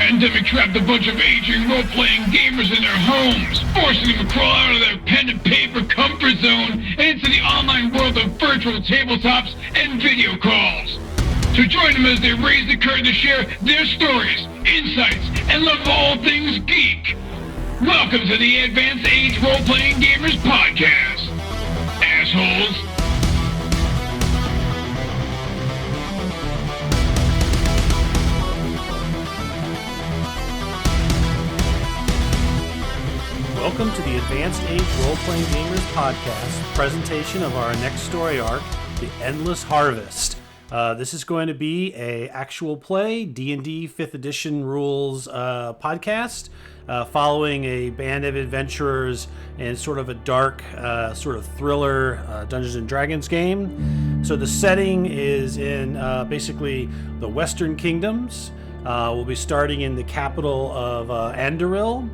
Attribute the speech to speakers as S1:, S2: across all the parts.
S1: pandemic trapped a bunch of aging role-playing gamers in their homes, forcing them to crawl out of their pen and paper comfort zone and into the online world of virtual tabletops and video calls. So join them as they raise the curtain to share their stories, insights, and love of all things geek. Welcome to the Advanced Age Roleplaying Gamers podcast, assholes.
S2: Welcome to the Advanced Age Roleplaying Gamers podcast, presentation of our next story arc, The Endless Harvest. This is going to be a actual play, D&D 5th edition rules podcast, following a band of adventurers and sort of a dark sort of thriller Dungeons & Dragons game. So the setting is in basically the Western Kingdoms. We'll be starting in the capital of Anderl.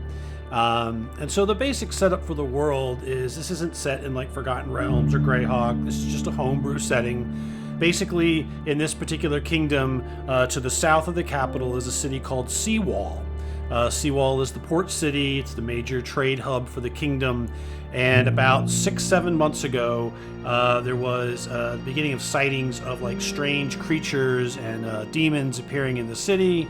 S2: And so the basic setup for the world is this isn't set in like Forgotten Realms or Greyhawk. This is just a homebrew setting. Basically, in this particular kingdom, to the south of the capital is a city called Seawall. Seawall is the port city. It's the major trade hub for the kingdom. And about 6-7 months ago, there was the beginning of sightings of like strange creatures and demons appearing in the city.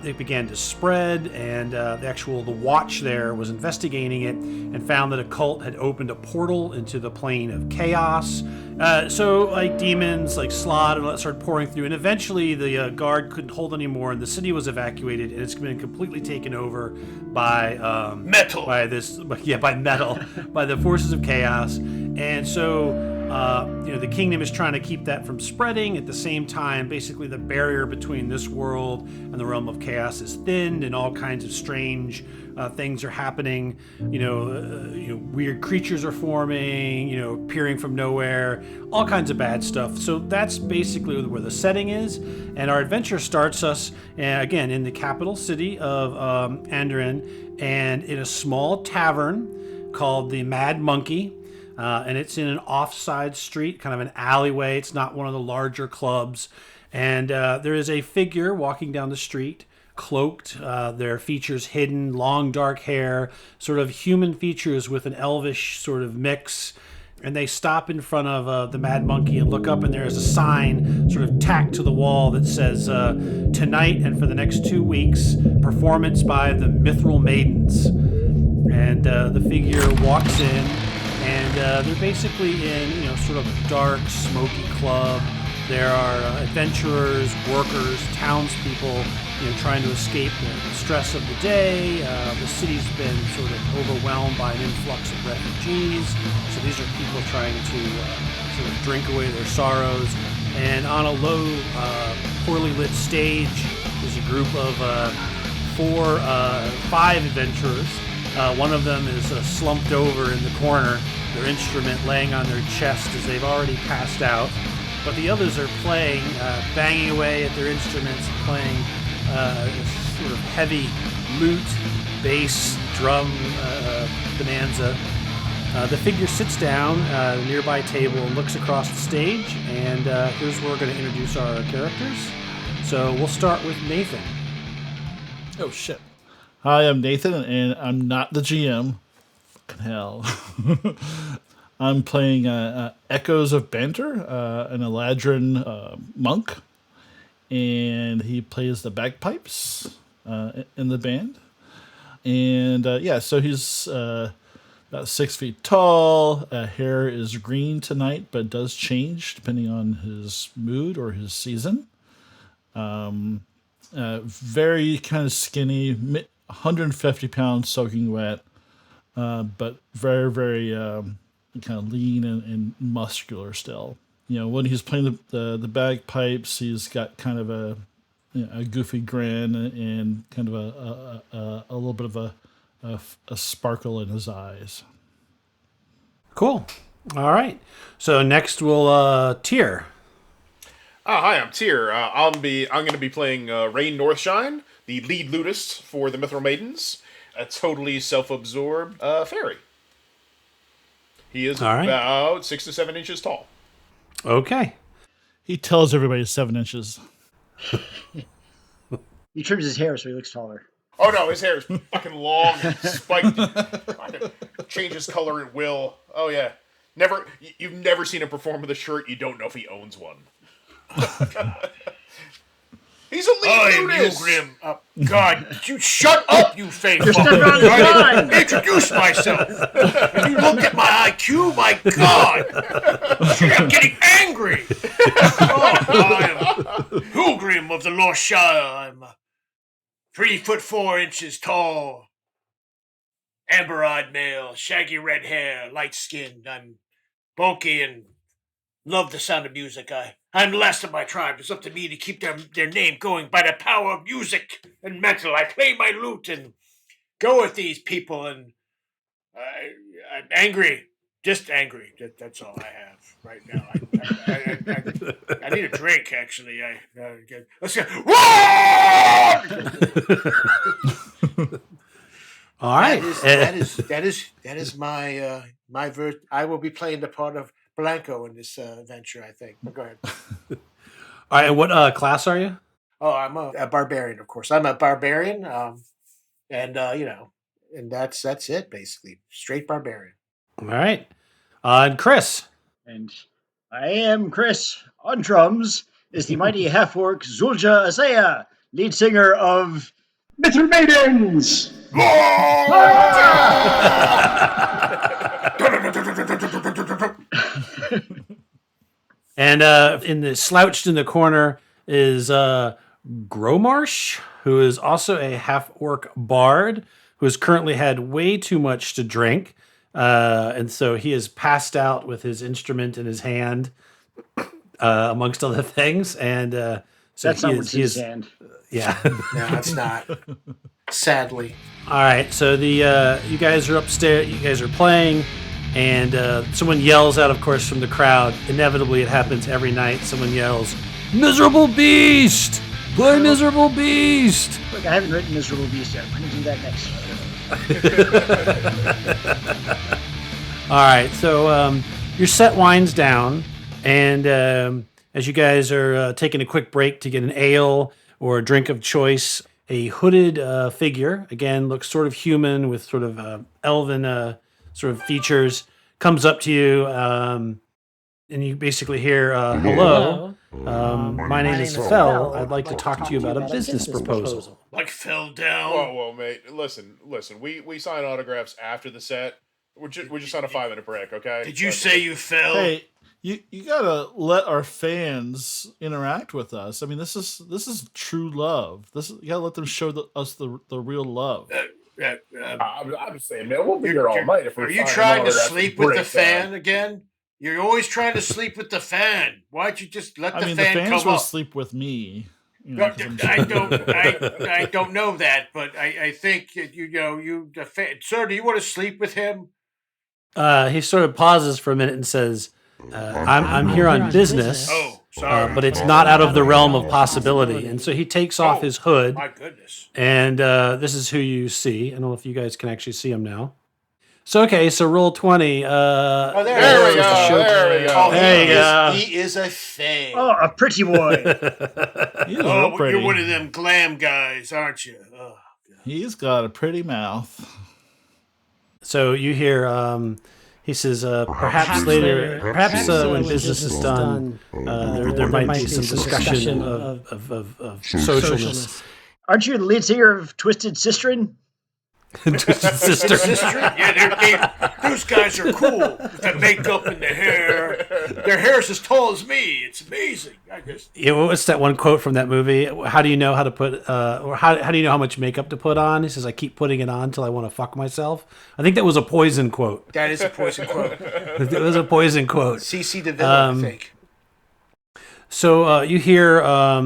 S2: It began to spread, and the watch there was investigating it and found that a cult had opened a portal into the plane of chaos. So like demons like slot and all that started pouring through, and eventually the guard couldn't hold anymore, and the city was evacuated, and it's been completely taken over by
S3: metal.
S2: By metal, by the forces of chaos. And so the kingdom is trying to keep that from spreading. At the same time, basically the barrier between this world and the realm of chaos is thinned, and all kinds of strange things are happening. Weird creatures are forming, appearing from nowhere, all kinds of bad stuff. So that's basically where the setting is. And our adventure starts us, again, in the capital city of Eladran, and in a small tavern called the Mad Monkey. And it's in an offside street, kind of an alleyway. It's not one of the larger clubs. And there is a figure walking down the street, cloaked, their features hidden, long dark hair, sort of human features with an elvish sort of mix. And they stop in front of the Mad Monkey and look up, and there is a sign sort of tacked to the wall that says, tonight and for the next 2 weeks, performance by the Mithril Maidens. And the figure walks in. And they're basically in, sort of a dark, smoky club. There are adventurers, workers, townspeople, trying to escape the stress of the day. The city's been sort of overwhelmed by an influx of refugees. So these are people trying to sort of drink away their sorrows. And on a low, poorly lit stage, there's a group of 5 adventurers. One of them is slumped over in the corner, their instrument laying on their chest as they've already passed out. But the others are playing, banging away at their instruments, playing sort of heavy lute, bass, drum bonanza. The figure sits down at a nearby table and looks across the stage, and here's where we're going to introduce our characters. So we'll start with Nathan.
S3: Oh, shit. Hi, I'm Nathan, and I'm not the GM. Fucking hell. I'm playing Echoes of Banter, an Eladran monk, and he plays the bagpipes in the band. And so he's about 6 feet tall. Hair is green tonight, but does change depending on his mood or his season. Very kind of skinny, 150 pounds soaking wet, but very, very kind of lean and muscular still. When he's playing the bagpipes, he's got kind of a goofy grin and kind of a little bit of a sparkle in his eyes.
S2: Cool. All right. So next we'll Tyr.
S4: Hi, I'm Tyr. I'm going to be playing Rain Northshine, the lead ludist for the Mithril Maidens, a totally self-absorbed fairy. He is about 6 to 7 inches tall.
S2: Okay.
S3: He tells everybody 7 inches.
S5: He trims his hair so he looks taller.
S4: Oh no, his hair is fucking long, spiked. Fucking changes color at will. Oh yeah, you've never seen him perform with a shirt. You don't know if he owns one. He's a lead ludus.
S6: Grim. God, you shut up, you fake
S5: You're
S6: fuck.
S5: stepping on the line.
S6: Introduce myself. If you look at my IQ, my God, I'm getting angry. I am Holgrim of the Lost Shire. I'm 3 foot 4 inches tall, amber-eyed male, shaggy red hair, light-skinned. I'm bulky and love the sound of music. I'm the last of my tribe. It's up to me to keep their name going by the power of music and metal. I play my lute and go with these people, and I'm angry. Just angry. That's all I have right now. I need a drink, actually. Let's go.
S2: All right.
S6: That is my I will be playing the part of Blanco in this adventure, I think. But go ahead.
S2: All right. And what class are you?
S6: Oh, I'm a barbarian, of course. I'm a barbarian, and that's it basically. Straight barbarian.
S2: All right. And Chris.
S5: And I am Chris. On drums is the mighty half-orc Zulja Asaya, lead singer of Mithril Maidens.
S2: And slouched in the corner is Grommash, who is also a half-orc bard, who has currently had way too much to drink. And so he is passed out with his instrument in his hand, amongst other things. And so
S5: that's not what's in his hand.
S2: Yeah.
S6: No, it's not. Sadly.
S2: All right. So you guys are upstairs. You guys are playing, and someone yells out, of course, from the crowd. Inevitably, it happens every night. Someone yells, "Miserable Beast! Play Miserable Beast!"
S5: Look, I haven't written Miserable Beast yet. I'm going to do that next.
S2: All right, so your set winds down, and as you guys are taking a quick break to get an ale or a drink of choice, a hooded figure, again, looks sort of human with sort of elven sort of features, comes up to you, and you basically hear, "Hello, my name is Fel. I'd like to talk to you about a business proposal."
S6: Like fell down.
S4: Whoa, mate. Listen. We sign autographs after the set. We're just on a 5-minute break, okay?
S6: Did you say you fell?
S3: Hey, you gotta let our fans interact with us. I mean, this is true love. You gotta let them show us the real love.
S7: I'm just saying, man, we'll be here all night.
S6: Are you trying to sleep with the fan again? You're always trying to sleep with the fan. Why don't you just let the fan come up?
S3: The fans will sleep with me.
S6: I don't know that, but I think the fan. Sir, do you want to sleep with him?
S2: He sort of pauses for a minute and says, I'm here on business.
S6: Oh, sorry.
S2: But it's not out of the realm of possibility. And so he takes off his hood.
S6: My goodness.
S2: And this is who you see. I don't know if you guys can actually see him now. So, okay, so roll 20.
S4: There we go.
S6: Oh, he is a thing.
S5: Oh, a pretty boy.
S6: You're one of them glam guys, aren't you? Oh,
S3: he's got a pretty mouth.
S2: So you hear, he says, perhaps later, when business is done, there might be some discussion of socialness.
S5: Aren't you the lead singer of Twisted Sistren?
S2: Twisted Sister.
S6: Yeah, those guys are cool with the makeup and the hair. Their hair's as tall as me. It's amazing.
S2: What's that one quote from that movie? How do you know how to put, or how do you know how much makeup to put on? He says, "I keep putting it on till I want to fuck myself." I think that was a Poison quote.
S6: That is a Poison quote.
S2: It was a Poison quote.
S6: C.C. DeVille, I think.
S2: So you hear, I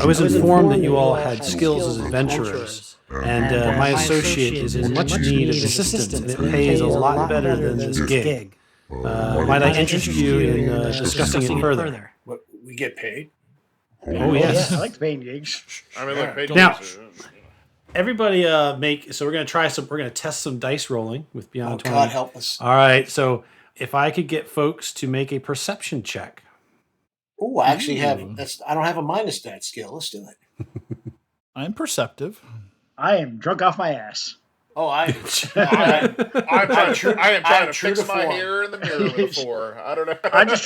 S2: was informed that you all had skills as adventurers. And my associate is in much need of assistance, and it pays a lot better than this gig. Might I interest you in discussing it further?
S6: What, we get paid?
S2: Oh, yes.
S5: I like paying gigs.
S4: I mean, look, paid
S2: now, everybody so we're going to test some dice rolling with Beyond 20.
S6: God help us.
S2: All right, so if I could get folks to make a perception check.
S6: Oh, I actually I don't have a minus that skill. Let's do it.
S3: I'm perceptive.
S5: I am drunk off my ass.
S6: Oh,
S4: I am trying to fix my
S6: form.
S4: hair in the mirror with a 4. I don't know.
S5: I just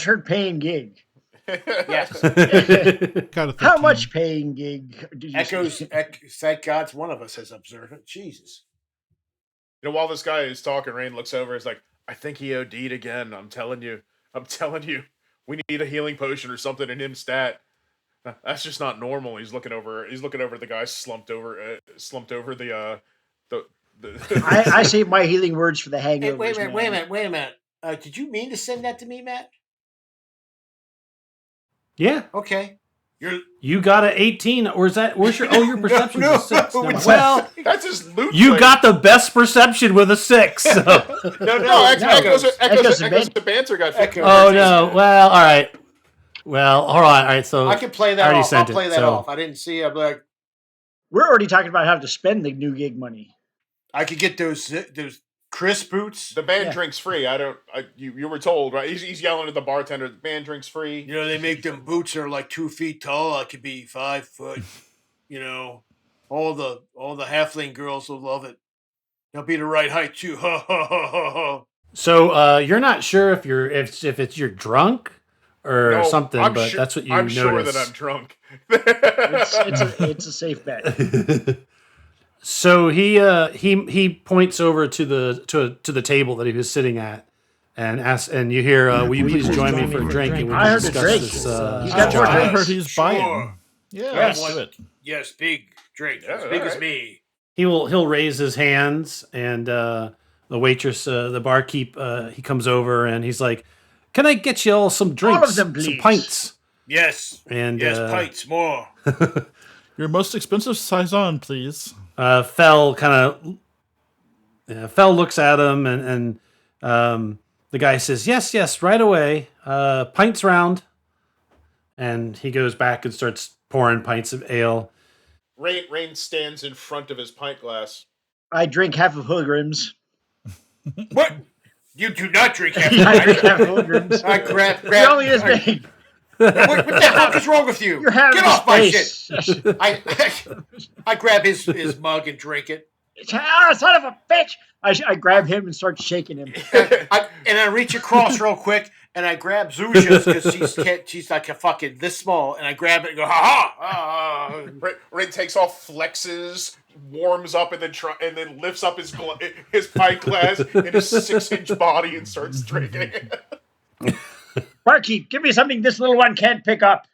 S5: heard paying gig.
S6: Yes.
S3: Got a 13.
S5: How much paying gig did you
S6: Echoes.
S5: say?
S6: Thank God one of us is observant. Jesus.
S4: You know, while this guy is talking, Rain looks over. He's like, "I think he OD'd again. I'm telling you. We need a healing potion or something in him stat. That's just not normal." He's looking over the guy slumped over the.
S5: I say my healing words for the hangovers.
S6: Hey, wait a minute. Did you mean to send that to me, Matt?
S2: Yeah.
S6: Okay.
S2: You got an 18, or is that? Where's your perception?
S6: No,
S2: is a 6.
S6: no,
S2: Never mind.
S6: well,
S4: that's his loot.
S2: You got the best perception with a 6. So.
S4: no. Echoes the Banter got 15.
S2: Oh no. Well, all right. Well, hold on. All right. So
S6: I can play that off. I'll play that off. I didn't see it. Like,
S5: we're already talking about how to spend the new gig money.
S6: I could get those Chris boots.
S4: The band drinks free. You were told, right? He's yelling at the bartender. The band drinks free.
S6: You know, they make them boots that are like 2 feet tall. I could be 5 foot. You know, all the halfling girls will love it. They'll be the right height too.
S2: So you're not sure if you're drunk or something, but that's what you
S4: I'm
S2: notice.
S4: sure that I'm drunk.
S5: It's a safe bet.
S2: So he points over to the table that he was sitting at, and asks, and you hear, "Will you please join me for a drink?" And we
S5: I
S2: can
S5: heard the
S2: discuss
S5: drink.
S2: this.
S5: He's got more
S3: I
S5: drinks.
S3: heard he's buying. Yeah,
S6: Yes.
S3: let's do it.
S6: Yes, big drink.
S4: Yeah,
S6: As big as
S4: alright.
S6: me.
S2: He'll raise his hands, and the waitress, the barkeep, he comes over and he's like, "Can I get you all some drinks,
S5: All of them,
S2: some
S5: please."
S2: pints?"
S6: Yes.
S2: And
S6: Pints more.
S3: Your most expensive saison, please.
S2: Fell looks at him, and the guy says, "Yes, right away. Pints round." And he goes back and starts pouring pints of ale.
S4: Rain stands in front of his pint glass.
S5: I drink half of Holgrim's.
S6: What? You do not drink half
S5: I drink
S6: the
S5: half of Holgrim's.
S6: I grab.
S5: You're only this big.
S6: What the fuck is wrong with you?
S5: You're having
S6: Get off my shit.
S5: space.
S6: I grab his mug and drink it.
S5: Son of a bitch! I grab him and start shaking him.
S6: I reach across real quick and I grab Zulja's because she's like a fucking this small, and I grab it and go ha ha.
S4: Rain takes off, flexes, warms up, and then lifts up his pint glass in his 6-inch body and starts drinking.
S5: Barkeep, give me something this little one can't pick up.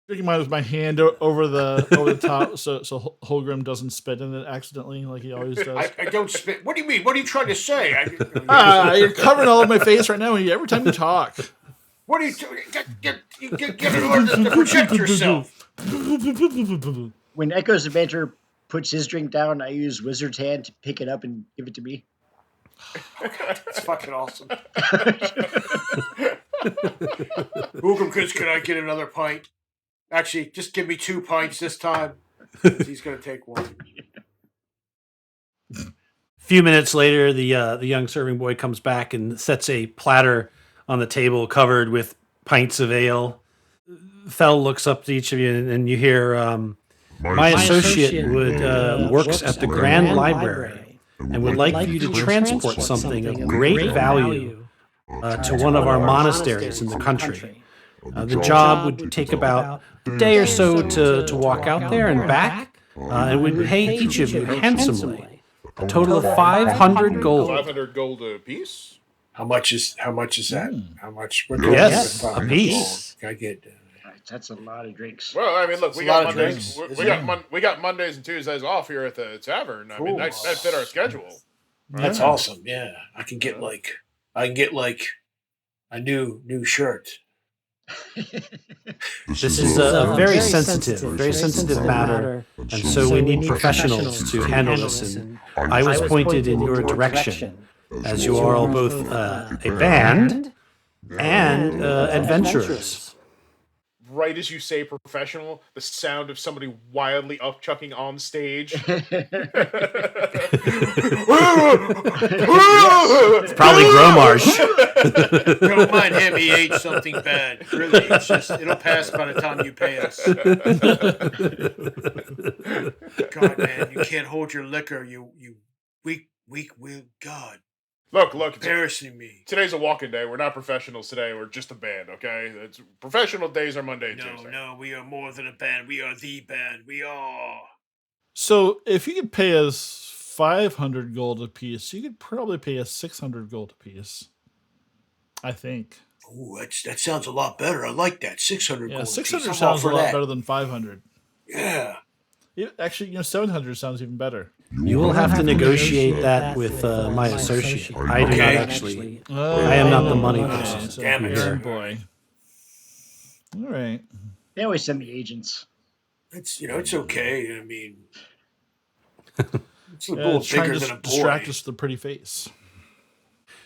S3: Drinking mine with my hand over the top, so Holgrim doesn't spit in it accidentally like he always does.
S6: I don't spit. What do you mean? What are you trying to say?
S3: You're covering all of my face right now every time you talk.
S6: What are you get in order to protect yourself?
S5: When Echoes of Banter puts his drink down, I use Wizard's Hand to pick it up and give it to me.
S6: That's fucking awesome. Holgrim, can I get another pint? Actually, just give me 2 pints this time. He's going to take one.
S2: A few minutes later, the young serving boy comes back and sets a platter on the table covered with pints of ale. Fell looks up to each of you, and you hear, "My associate works at the Grand Library and would like you to transport something of great value to one of our monasteries in the country. The job would take about a day or so to walk out there and back, and would pay each of you handsomely, a total of 500 gold.
S4: 500 gold a piece?
S6: How much is that? How much?
S2: Yes, a piece.
S6: I get.
S5: That's a lot of drinks.
S4: Well, I mean, look,
S6: It's
S4: we
S6: a lot
S4: got
S6: of
S4: Mondays.
S6: drinks,
S4: We got Mondays and Tuesdays off here at the tavern. I mean, that fit our schedule.
S6: That's awesome. Yeah, I can get like a new shirt.
S2: This is a very sensitive matter, and so we need professionals to handle this. And I was pointed in your direction, as you are all both a band and adventurers.
S4: right as you say professional, the sound of somebody wildly upchucking on stage.
S2: It's probably Grommash.
S6: Don't mind him. He ate something bad. Really, it's just it'll pass by the time you pay us. God, man, you can't hold your liquor. You weak will. God,
S4: Look.
S6: embarrassing me.
S4: Today's a walking day. We're not professionals today. We're just a band, okay? Professional days are Monday and Tuesday.
S6: No, we are more than a band. We are the band. We are.
S3: So if you could pay us 500 gold apiece, you could probably pay us 600 gold apiece. I think.
S6: Ooh, that sounds a lot better. I like that. 600
S3: Yeah,
S6: gold
S3: 600
S6: apiece. I'm
S3: sounds
S6: all
S3: a
S6: for
S3: lot
S6: that.
S3: better than 500.
S6: Yeah.
S3: Actually, 700 sounds even better.
S2: You will have to negotiate that with my associate. I do not actually. I am not the money person.
S3: So
S6: Damn it.
S3: oh boy. All right.
S5: They always send me agents.
S6: It's it's okay. I mean, it's a
S3: Yeah,
S6: little
S3: it's trying
S6: bigger
S3: to
S6: than a boy.
S3: distract us with the pretty face.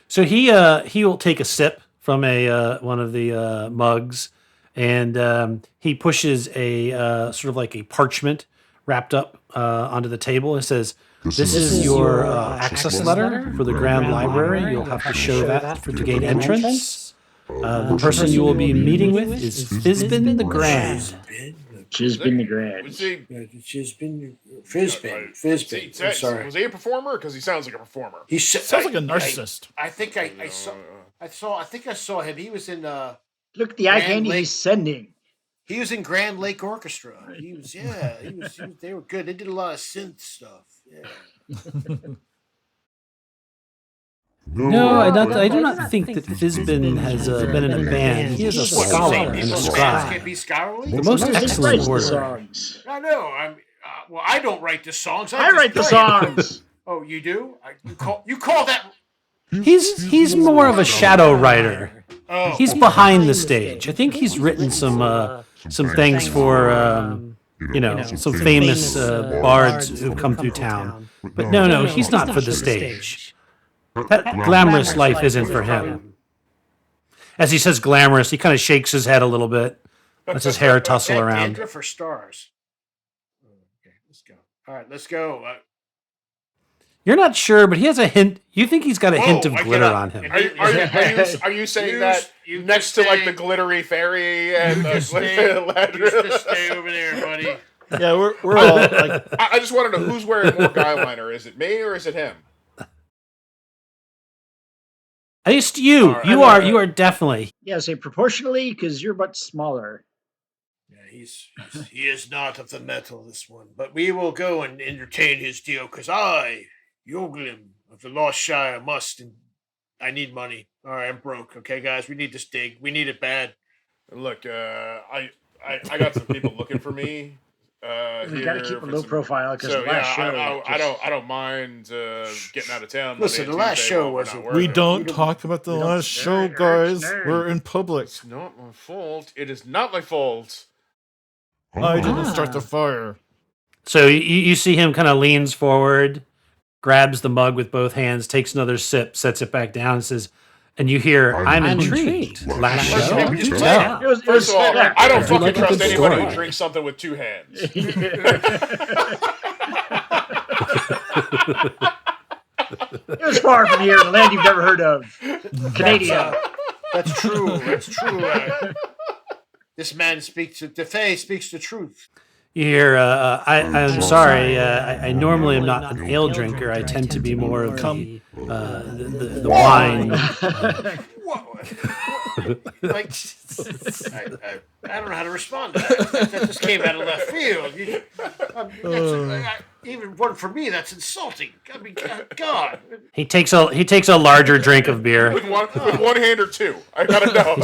S2: So he will take a sip from one of the mugs, and he pushes a sort of like a parchment wrapped up onto the table and says, "This is your access letter for the Grand Library. You'll have to show that to gain entrance. The person you will be meeting with is Fizbin the Grand."
S5: Fizbin the Grand.
S4: Was he,
S6: Fizbin. I'm sorry.
S4: was he a performer? Because he sounds like a performer.
S6: He
S3: Sounds like a narcissist.
S6: I think I saw him. He was in
S5: Look at the eye
S6: Grand
S5: candy
S6: Lake.
S5: he's sending.
S6: He was in Grand Lake Orchestra. He was. They were good. They did a lot of synth stuff. Yeah.
S2: No, I do not think that Fizbin has been in a band. He is a scholar and a
S6: Bands
S2: scribe.
S6: can't be scholarly.
S2: The most
S5: He
S2: excellent
S5: writes the
S2: order.
S5: songs.
S6: I know. Well, I don't write the songs.
S5: I
S6: just
S5: write the
S6: play 'em.
S5: songs.
S6: Oh, you do? You call that?
S2: He's more of a shadow writer.
S6: Oh,
S2: He's behind the stage. I think he's written some things for some famous bards who've come through town. But no, he's not for the stage. That glamorous life isn't for him. As he says glamorous, he kind of shakes his head a little bit. Lets his hair tussle around.
S6: Dandruff for stars. Okay, let's go. All right, let's go.
S2: You're not sure, but he has a hint. You think he's got a hint of
S6: I
S2: glitter
S6: get
S2: on
S6: up.
S2: him.
S4: Are you saying that
S6: you
S4: next
S6: just
S4: to like
S6: stay-
S4: the glittery fairy and
S6: You just stay over there, buddy.
S3: Yeah, we're all like,
S4: I just want to know who's wearing more guy liner. Is it me or is it him?
S2: At least you. You are definitely.
S5: Yeah, say proportionally, because you're much smaller.
S6: Yeah, he is not of the metal, this one. But we will go and entertain his deal, because I, Holgrim of the Lost Shire, I need money. All right, I'm broke. Okay, guys, we need this dig. We need it bad.
S4: Look, I got some people looking for me.
S5: You got to keep a low profile because
S4: So
S5: the last show.
S4: I don't mind getting out of town.
S6: Listen,
S4: Monday
S6: the
S4: and
S6: last
S4: Tuesday
S6: show
S4: while we're
S6: was
S4: not
S6: a-
S4: working.
S3: we don't talk about the last show, guys. We're in public.
S4: It's not my fault. It is not my fault.
S3: I didn't start the fire.
S2: So you see him kind of leans forward, grabs the mug with both hands, takes another sip, sets it back down, and says, and you hear, I'm intrigued. Last show? Do tell.
S4: First of all, I don't fucking
S2: like a
S4: trust
S2: good
S4: anybody
S2: story.
S4: who drinks something with two hands.
S5: It was far from here in a land you've never heard of. Canada.
S6: That's true. That's true. This man speaks the truth.
S2: You hear, I'm sorry, I normally am not an ale drinker. I tend to be more of the wine.
S6: Like, I don't know how to respond to that. That just came out of left field. Even one for me, that's insulting. I mean, God.
S2: He takes a larger drink of beer.
S4: With one hand or two. I gotta know.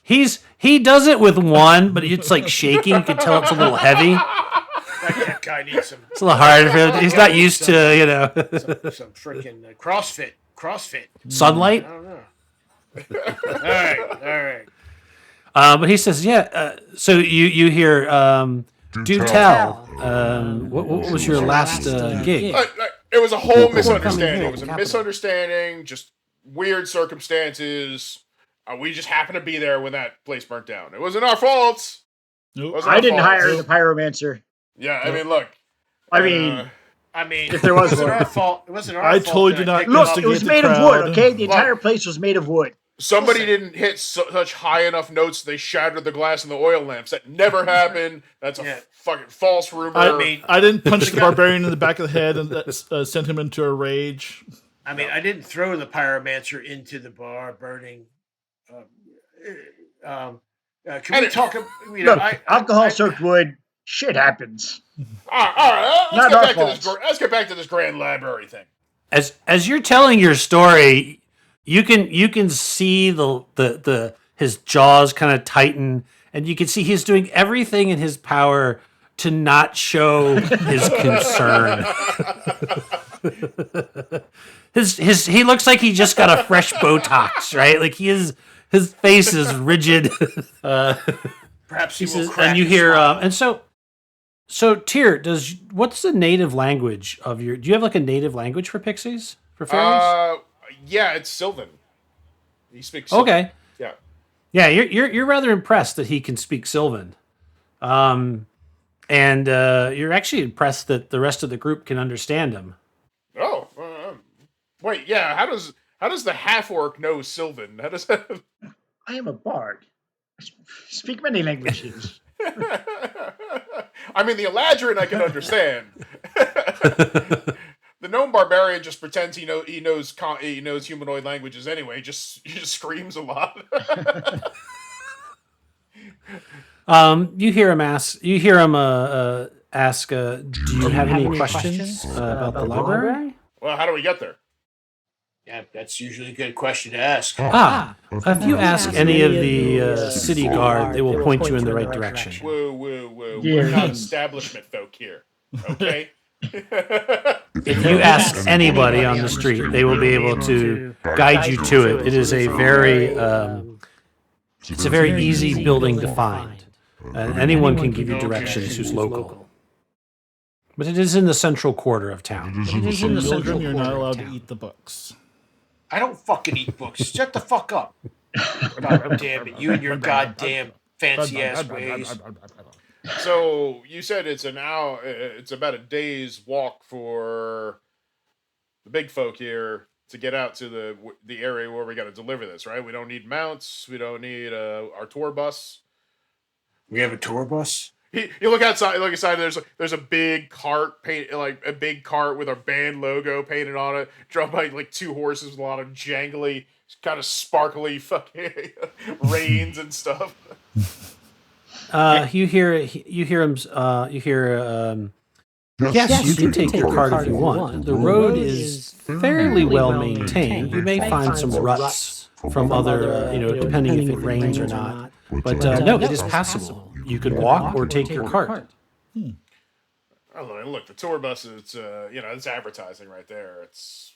S2: He does it with one, but it's like shaking. You can tell it's a little heavy.
S6: That guy needs some.
S2: It's a little hard for him. He's not used to,
S6: some freaking CrossFit.
S2: sunlight.
S6: I don't know. All right.
S2: But he says, so you hear, do tell. What was your last gig?
S4: It was a whole misunderstanding. It was a misunderstanding, just weird circumstances. We just happened to be there when that place burnt down. It wasn't our fault.
S3: Nope.
S4: Wasn't
S5: I
S4: our
S5: didn't
S4: fault.
S5: hire the pyromancer.
S4: Yeah, I mean, look.
S5: I mean,
S6: If
S5: there was
S6: it wasn't
S5: one.
S6: our fault. It wasn't our
S3: I
S6: fault.
S3: told
S6: that
S3: you not
S6: picked
S3: to
S6: up-
S5: look, it was
S3: instigate
S5: made
S3: the
S5: of wood,
S3: crowd.
S5: okay? The entire place was made of wood.
S4: Somebody didn't hit such high enough notes they shattered the glass in the oil lamps. That never happened. That's a
S6: Yeah.
S4: fucking false rumor.
S3: I didn't punch the barbarian in the back of the head and that sent him into a rage.
S6: I mean, I didn't throw the pyromancer into the bar burning. Can we talk? You know,
S5: Look, alcohol-soaked wood, shit happens.
S4: All right.
S5: Not our fault.
S4: Let's get back to this Grand Library thing.
S2: As you're telling your story, you can see the his jaws kind of tighten, and you can see he's doing everything in his power to not show his concern. He looks like he just got a fresh Botox, right? Like his face is rigid.
S6: Perhaps he will crack.
S2: And you
S6: his
S2: hear
S6: smile.
S2: and so Tyr, what's the native language of your? Do you have like a native language for pixies, for fairies?
S4: Yeah, it's Sylvan. He speaks Sylvan.
S2: Okay.
S4: Yeah.
S2: Yeah, you're rather impressed that he can speak Sylvan, and you're actually impressed that the rest of the group can understand him.
S4: Oh, wait. Yeah. How does the half-orc know Sylvan? How does that?
S5: I am a bard. I speak many languages.
S4: I mean, the Eladran I can understand. The gnome barbarian just pretends he knows humanoid languages anyway. He just screams a lot.
S2: You hear him ask. Do you have any questions about the library?
S4: Well, how do we get there?
S6: Yeah, that's usually a good question to ask.
S2: If you ask any of the city guard, they will point you in the right direction.
S4: Whoa.
S5: Yeah.
S4: We're not establishment folk here. Okay?
S2: If you ask anybody on the street, they will be able to guide you to it. It is a very easy building to find. Anyone can give you directions who's local. But it is in the central quarter of town.
S3: Children, you're not allowed to eat the books.
S6: I don't fucking eat books. Shut the fuck up. God damn it. You and your goddamn fancy ass ways.
S4: So you said it's about a day's walk for the big folk here to get out to the area where we got to deliver this, right? We don't need mounts. We don't need our tour bus.
S6: We have a tour bus?
S4: You look outside. Look inside. There's a big cart with our band logo painted on it, drawn by like two horses with a lot of jangly, kind of sparkly fucking reins and stuff.
S2: You hear him. Yes, you can take your cart if you want. The road is fairly well maintained. You may find some ruts from other, depending if it rains or not. But no, it is passable. You could walk or take your cart.
S4: Oh, look, the tour bus is, it's advertising right there. It's,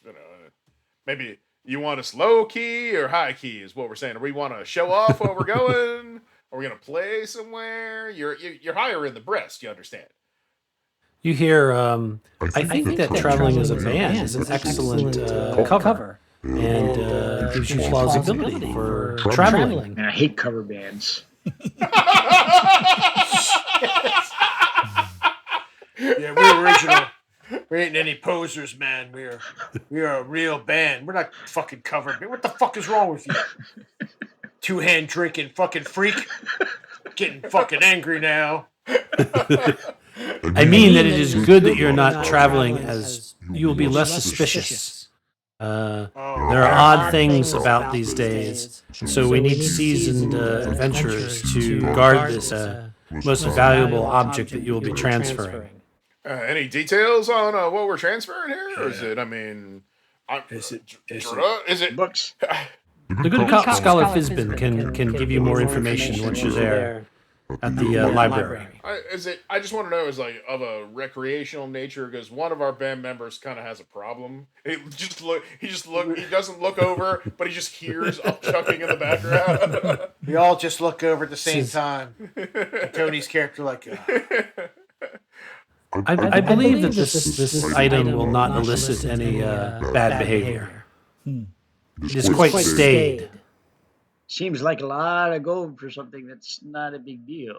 S4: maybe you want us low key or high key is what we're saying. Or we want to show off where we're going. Are we going to play somewhere? You're higher in the breast, you understand.
S2: You hear, I think that traveling as a band is an excellent cover. And gives you plausibility for traveling.
S5: Man, I hate cover bands.
S6: Yeah, we're original. We ain't any posers, man. We are a real band. We're not fucking covered. What the fuck is wrong with you? Two-hand drinking fucking freak. Getting fucking angry now.
S2: I mean that it is good that you're not traveling, as you will be less suspicious. There are odd things about these days, so we need seasoned adventurers to guard this most valuable object that you will be transferring.
S4: Any details on what we're transferring here? Or is it, is it
S5: Books.
S2: The good cop scholar Fizbin can give you more information once you're there at the library.
S4: I just want to know, is like of a recreational nature, because one of our band members kind of has a problem. He doesn't look over, but he just hears upchucking in the background.
S6: We all just look over at the same time. And Tony's character
S2: I believe that this item will not elicit any bad behavior. It is quite staid.
S5: Seems like a lot of gold for something that's not a big deal.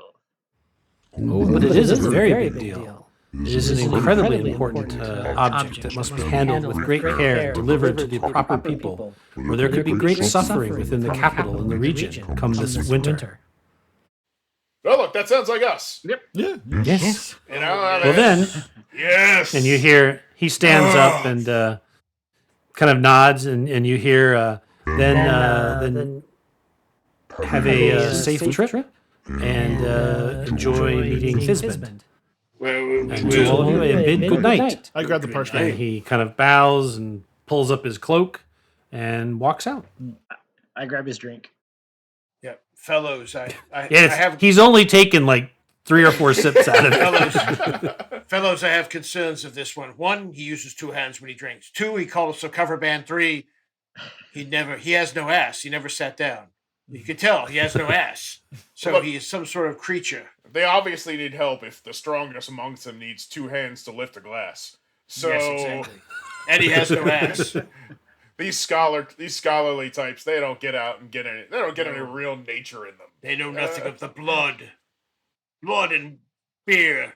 S2: Oh, but it is a very big deal. It is an incredibly important object that must be handled with great care and delivered to the proper people, or there could be great suffering within the capital and the region come this winter.
S4: Oh, look, that sounds like us.
S3: Yeah.
S2: Yes.
S4: You know,
S2: Well then,
S6: Yes.
S2: and you hear he stands up and kind of nods, and you hear then have a safe trip and enjoy meeting Fizband. And to all of you, a bid good night.
S3: I grabbed the
S2: And
S3: parchment.
S2: he kind of bows and pulls up his cloak and walks out.
S5: I grab his drink.
S6: Yeah, fellows, I
S2: Yeah,
S6: have
S2: he's only taken like 3 or 4 sips out of it.
S6: fellows, I have concerns of this one. 1, he uses 2 hands when he drinks. 2, he calls us a cover band. 3, he has no ass. He never sat down. You can tell he has no ass. So
S4: Look,
S6: he is some sort of creature.
S4: they obviously need help if the strongest amongst them needs 2 hands to lift a glass. So
S6: Yes, exactly. And he has no ass.
S4: these scholarly types, they don't get out and get any. They don't get any real nature in them.
S6: They know nothing of the blood and beer.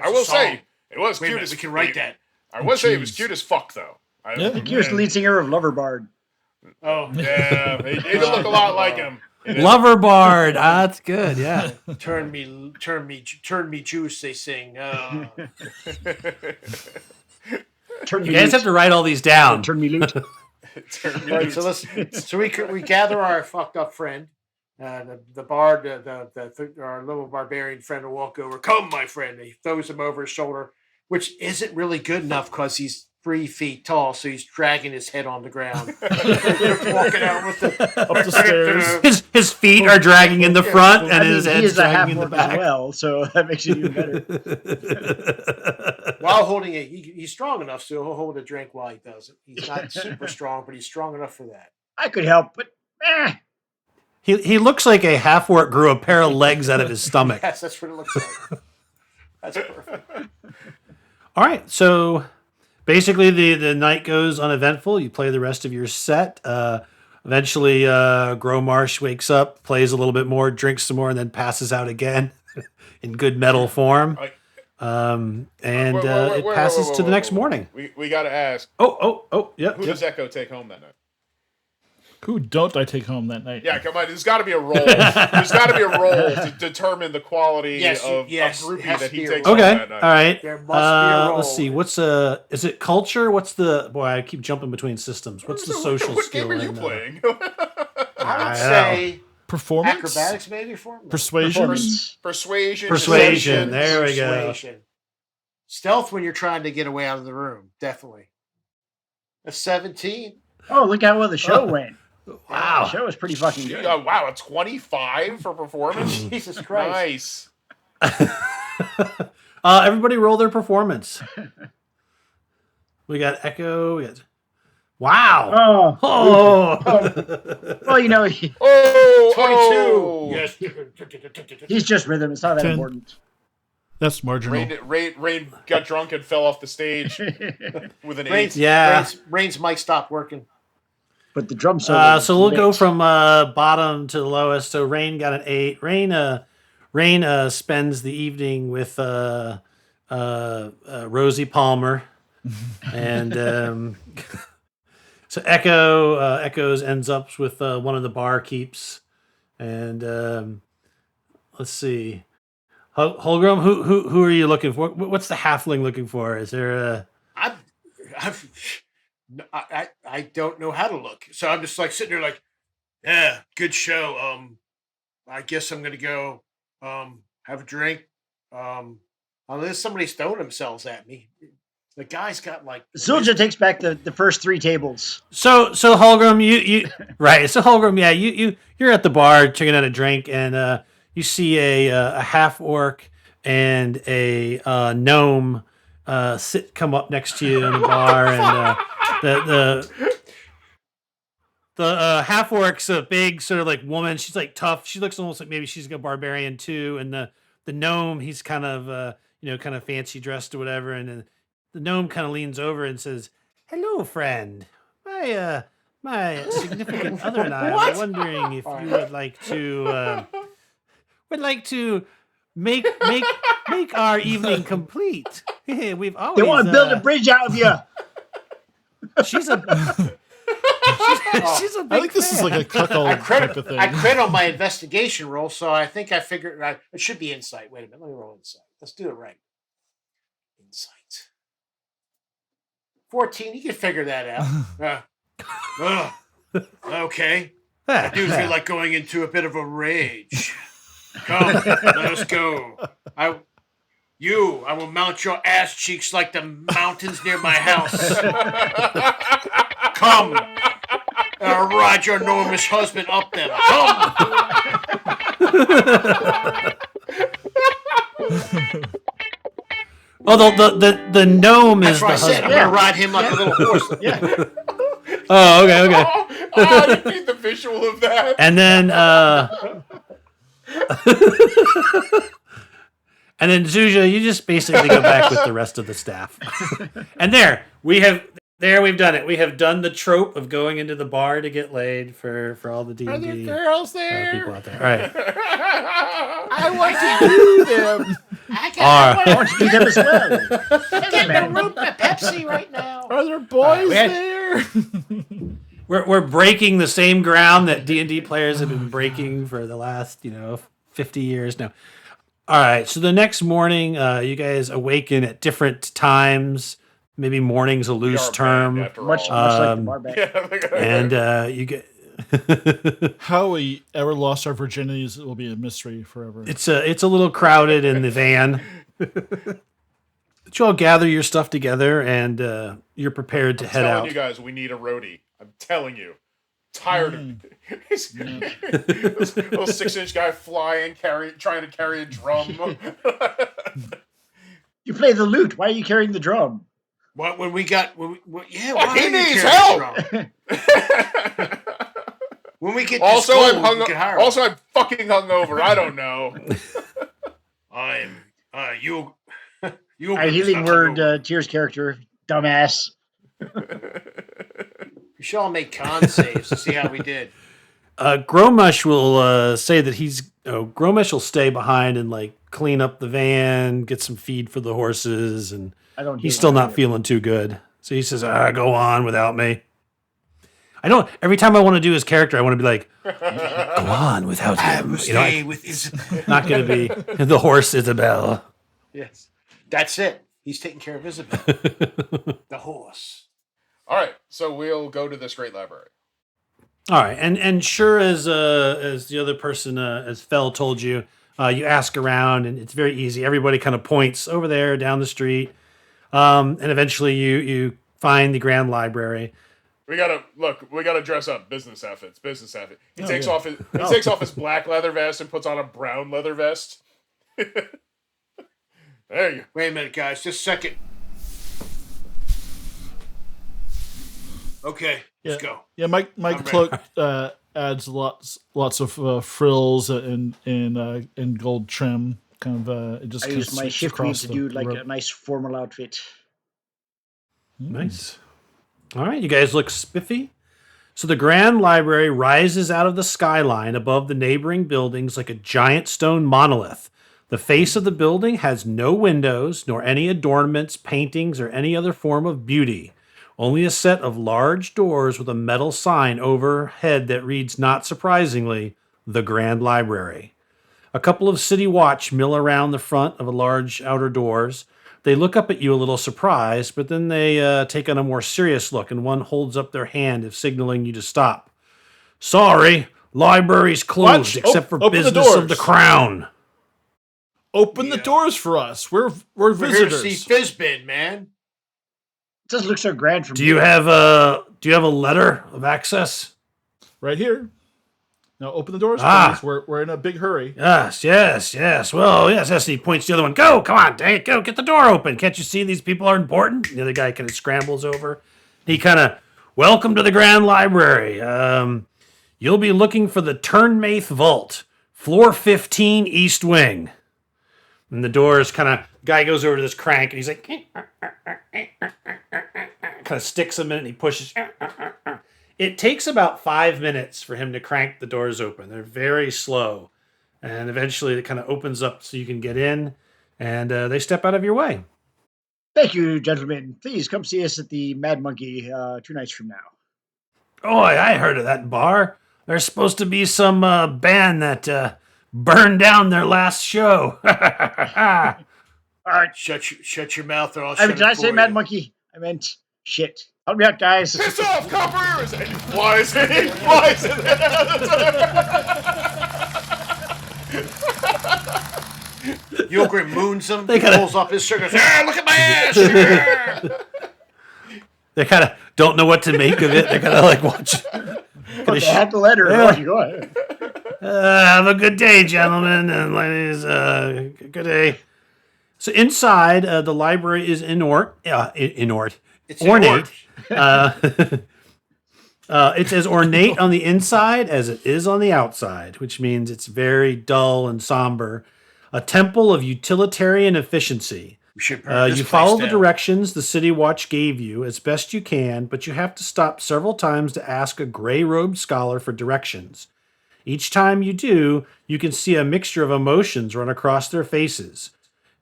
S4: I will say it was
S6: Wait a
S4: cute
S6: minute,
S4: as
S6: we can write that.
S4: I will say it was cute as fuck though.
S3: Yeah.
S5: Here's the lead singer of Loverbard.
S6: Oh,
S4: Yeah, he did look a lot like him.
S2: Lover Bard. That's good. Yeah.
S6: turn me juice. They sing.
S5: Turn
S2: You
S5: me
S2: guys
S5: lute.
S2: have to write all these down.
S5: Turn me lute.
S6: All right, so we gather our fucked up friend, the bard, our little barbarian friend will walk over. Come, my friend. He throws him over his shoulder, which isn't really good enough because he's 3 feet tall, so he's dragging his head on the ground, walking out with the
S3: Up the stairs.
S2: His feet are dragging in the front, and
S5: I mean,
S2: his
S5: he
S2: head's
S5: is a
S2: dragging in the
S5: half-orc as
S2: back.
S5: well, so that makes it even better.
S6: while holding it. He's strong enough, so he'll hold a drink while he does it. He's not super strong, but he's strong enough for that.
S5: I could help, but
S2: He looks like a half-orc grew a pair of legs out of his stomach.
S6: Yes, that's what it looks like. That's perfect.
S2: All right, so basically the night goes uneventful. You play the rest of your set. Eventually, Grommash wakes up, plays a little bit more, drinks some more, and then passes out again in good metal form. It passes to the next morning.
S4: We got to ask,
S2: Yep.
S4: who does Echo take home that night?
S3: Who don't I take home that night?
S4: Yeah, come on. There's got to be a roll. There's got to be a roll to determine the quality of groupie
S6: has
S4: that
S6: to
S4: he
S6: be a
S4: takes
S6: roll.
S4: home
S2: Okay,
S4: that night.
S2: all right.
S6: There must be a roll.
S2: Let's see. What's is it culture? What's the boy? I keep jumping between systems. What's the social
S4: What
S2: skill?
S4: game are you
S2: in,
S4: playing?
S6: I would say
S3: Performance?
S6: acrobatics, maybe for me.
S3: Persuasion?
S4: Persuasion.
S2: Persuasion. There we go.
S6: Persuasion. Stealth when you're trying to get away out of the room. Definitely. A 17.
S5: oh, look how well the show went.
S2: Wow.
S5: The show was pretty fucking good.
S4: Oh, wow, a 25 for performance?
S6: Jesus Christ.
S4: Nice.
S2: Everybody roll their performance. We got Echo. We got. Wow.
S5: Oh,
S2: Oh.
S5: well, you know,
S6: 22. Yes.
S5: he's just rhythm. It's not that
S3: 10.
S5: important.
S3: That's marginal.
S4: Rain got drunk and fell off the stage with an 8.
S2: Yeah.
S6: Rain's mic stopped working.
S5: But the drum solo.
S2: So we'll go from bottom to the lowest. So Rain got an 8. Rain spends the evening with Rosie Palmer, and so Echoes ends up with one of the barkeeps, and let's see, Holgrim, who are you looking for? What's the halfling looking for? Is there a?
S6: I don't know how to look, so I'm just like sitting there, like, yeah, good show. I guess I'm gonna go have a drink. Unless somebody's throwing themselves at me. The guy's got like
S5: Zulja takes back the first 3 tables.
S2: So Holgrim, you right? So Holgrim, yeah, you're at the bar checking out a drink, and you see a half-orc and a gnome come up next to you in the bar, and the half-orc's a big sort of like woman. She's like tough. She looks almost like maybe she's a barbarian too. And the gnome, he's kind of kind of fancy dressed or whatever. And then the gnome kind of leans over and says, "Hello, friend. My my significant other and I were wondering if you would like to make our evening complete. We've always
S5: They want to build a bridge out of you.
S2: She's a she's a big
S3: I think this is
S2: fan.
S3: like a cuckold type of thing.
S6: I crit on my investigation roll, so I think I figured it should be insight. Wait a minute, let me roll insight. Let's do it right. Insight. 14. You can figure that out. Okay. I do feel like going into a bit of a rage. Come, let us go. I will mount your ass cheeks like the mountains near my house. Come, I'll ride your enormous husband up them. Come.
S2: Oh, the gnome is
S6: That's what
S2: the
S6: I said.
S2: husband.
S6: I'm gonna ride him like a little horse.
S5: Yeah.
S2: Oh, okay.
S4: You need the visual of that.
S2: And then and then Zulja, you just basically go back with the rest of the staff. And we've done it. We have done the trope of going into the bar to get laid for all the D&D
S3: Are there girls there?
S2: people out there. All right.
S3: I want to do them.
S5: I want to do them as well.
S6: Pepsi right now.
S3: Are there boys there?
S2: We're breaking the same ground that D&D players have been breaking for the last 50 years now. All right, so the next morning, you guys awaken at different times. Maybe morning's a loose term,
S5: Much like the bar back.
S2: and you get.
S3: How we ever lost our virginities will be a mystery forever.
S2: It's a little crowded in the van. But you all gather your stuff together, and you're prepared to head out.
S4: I'm telling you guys, we need a roadie. I'm telling you. Tired of this little 6-inch guy flying, trying to carry a drum.
S5: You play the lute. Why are you carrying the drum?
S6: What when we
S4: he needs
S6: help.
S4: help.
S6: When we get
S4: Also,
S6: to school, we can hire him.
S4: I'm fucking hungover. I don't know.
S6: I'm you.
S5: Our healing word, Tyr's character, dumbass.
S6: We should all make con saves to see how we did.
S2: Grommash will say that Grommash will stay behind and clean up the van, get some feed for the horses, and he's still not feeling too good. So he says, "Go on without me." I don't. Every time I want to do his character, I want to be like, "Go on without him."
S6: Stay with Isabel.
S2: Not going to be the horse Isabel.
S6: Yes, that's it. He's taking care of Isabel, the horse.
S4: All right, so we'll go to this great library.
S2: All right, and sure as the other person, as Fell told you, you ask around, and it's very easy. Everybody kind of points over there down the street, and eventually you find the Grand Library.
S4: We gotta dress up. Business outfits. He takes off his black leather vest and puts on a brown leather vest. There you go.
S6: Wait a minute, guys. Just a second. Okay, let's go.
S3: Yeah, my cloak adds lots of frills and gold trim. Kind of it just.
S5: I use my shift weave to do a nice formal outfit.
S2: Nice. All right, you guys look spiffy. So the Grand Library rises out of the skyline above the neighboring buildings like a giant stone monolith. The face of the building has no windows, nor any adornments, paintings, or any other form of beauty. Only a set of large doors with a metal sign overhead that reads, not surprisingly, The Grand Library. A couple of city watch mill around the front of a large outer doors. They look up at you a little surprised, but then they take on a more serious look, and one holds up their hand as signaling you to stop. Sorry, library's closed, except for business of the crown.
S3: Open the doors for us. We're
S6: We're here to
S3: visitors.
S6: see Fizbin, man.
S5: It doesn't look so grand from
S2: Do you have a letter of access?
S3: Right here. Now open the doors, please. We're in a big hurry.
S2: Yes. Well, yes. And he points to the other one. Go, come on, dang it, go, get the door open. Can't you see these people are important? The other guy kind of scrambles over. He kind of, welcome to the Grand Library. You'll be looking for the Turnmaith Vault, floor 15, East Wing. And the doors guy goes over to this crank, and he's like, kind of sticks him in it, and he pushes. It takes about 5 minutes for him to crank the doors open. They're very slow. And eventually it kind of opens up so you can get in, and they step out of your way.
S5: Thank you, gentlemen. Please come see us at the Mad Monkey 2 nights from now.
S2: Oh, I heard of that bar. There's supposed to be some band that burned down their last show.
S5: All right.
S6: Shut your mouth or I'll shut
S5: Did I
S6: it
S5: say
S6: for
S5: Mad
S6: you.
S5: Monkey? I meant shit. Help me out, guys.
S4: Piss off, coppers! And he flies in. He flies in.
S6: Holgrim moons him.
S2: They kinda-
S6: pulls up his shirt. Goes, "Ah, look at my ass!" Yeah."
S2: They kind of don't know what to make of it. They kind of like watch.
S5: They had the letter.
S2: Yeah.
S5: Go ahead.
S2: Have a good day, gentlemen and ladies. Good day. So inside, the library is ornate.
S6: It's ornate.
S2: It's as ornate on the inside as it is on the outside, which means it's very dull and somber. A temple of utilitarian efficiency.
S6: We should burn this
S2: You
S6: place
S2: follow the
S6: down.
S2: directions the city watch gave you as best you can, but you have to stop several times to ask a gray-robed scholar for directions. Each time you do, you can see a mixture of emotions run across their faces.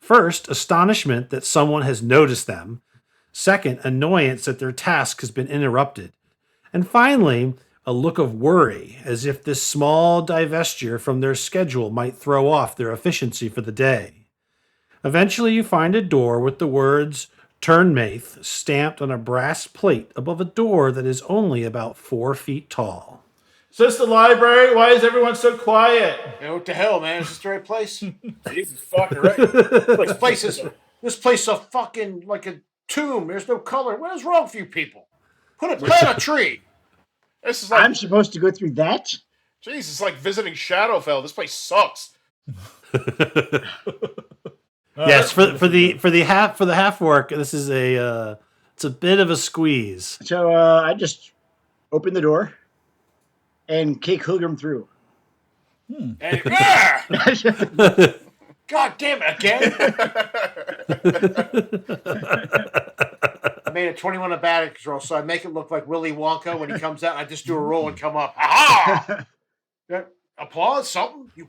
S2: First, astonishment that someone has noticed them. Second, annoyance that their task has been interrupted. And finally, a look of worry, as if this small divestiture from their schedule might throw off their efficiency for the day. Eventually, you find a door with the words Turnmaith stamped on a brass plate above a door that is only about 4 feet tall.
S3: Is this the library? Why is everyone so quiet?
S6: Yeah, what the hell, man? Is this the right place?
S7: Jesus fucking right.
S6: This place is a fucking like a tomb. There's no color. What is wrong with you people? Plant a tree.
S4: This is like,
S5: I'm supposed to go through that?
S4: jeez, it's like visiting Shadowfell. This place sucks.
S2: Yes, for the half-orc, this is it's a bit of a squeeze.
S5: So I just open the door and kick Holgrim through.
S6: And, God damn it, again? I made a 21 acrobatics roll, so I make it look like Willy Wonka when he comes out. I just do a roll and come up. Aha! Applause, something? You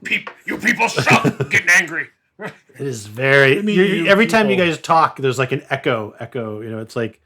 S6: people suck. I'm getting angry.
S2: It is very. Every time you guys talk, there's like an echo. It's like.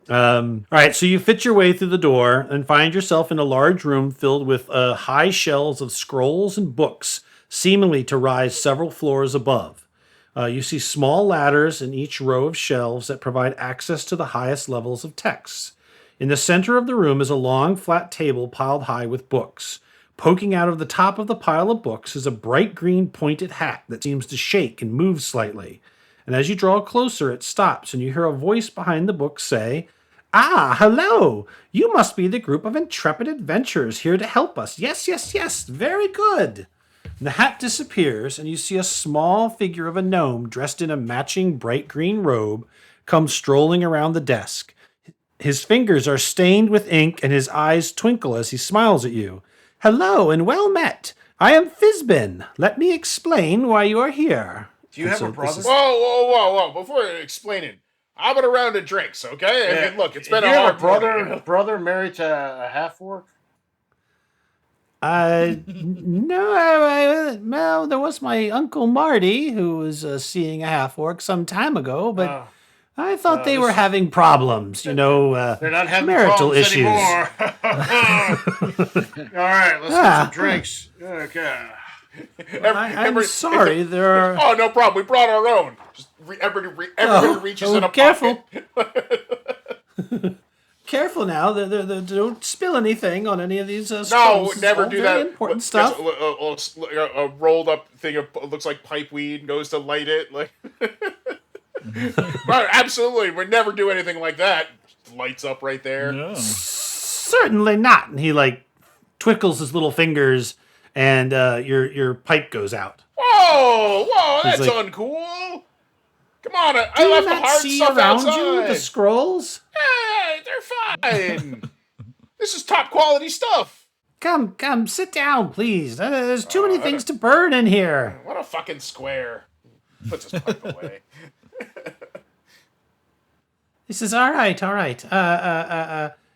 S2: All right, so you fit your way through the door and find yourself in a large room filled with high shelves of scrolls and books, seemingly to rise several floors above. You see small ladders in each row of shelves that provide access to the highest levels of texts. In the center of the room is a long, flat table piled high with books. Poking out of the top of the pile of books is a bright green pointed hat that seems to shake and move slightly. And as you draw closer, it stops, and you hear a voice behind the book say, "Ah, hello! You must be the group of intrepid adventurers here to help us. Yes, very good." And the hat disappears, and you see a small figure of a gnome dressed in a matching bright green robe come strolling around the desk. His fingers are stained with ink, and his eyes twinkle as he smiles at you. "Hello, and well met. I am Fizbin. Let me explain why you are here."
S6: Do you have a brother?
S4: Whoa. Before explaining, how about a round of drinks, okay? I mean, look, it's been
S6: Do
S4: a
S6: you
S4: hard
S6: have a
S4: morning.
S6: brother married to a half-orc?
S2: No, well, there was my Uncle Marty, who was seeing a half-orc some time ago, but I thought they were having problems,
S6: They're not having
S2: marital
S6: problems
S2: issues.
S6: anymore. All right, let's get some drinks. Okay.
S2: I'm sorry, there are...
S4: Oh, no problem. We brought our own. Just everybody reaches in a
S2: careful.
S4: pocket.
S2: Careful now, don't spill anything on any of these
S4: No,
S2: scrolls.
S4: never
S2: It's
S4: do
S2: all
S4: that.
S2: very important stuff.
S4: A rolled up thing looks like pipe weed and goes to light it. Like, right, absolutely, we never do anything like that. Lights up right there.
S3: No.
S2: Certainly not. And he twinkles his little fingers, and your pipe goes out.
S4: Whoa,
S2: He's
S4: that's
S2: like,
S4: uncool. Come on, I
S2: Do you
S4: left the
S2: not
S4: hard
S2: see
S4: stuff
S2: around
S4: outside.
S2: you the scrolls?
S4: Hey, they're fine. This is top quality stuff.
S2: Come, sit down, please. There's too many things to burn in here.
S4: What a fucking square. Puts his pipe away.
S2: He says, all right.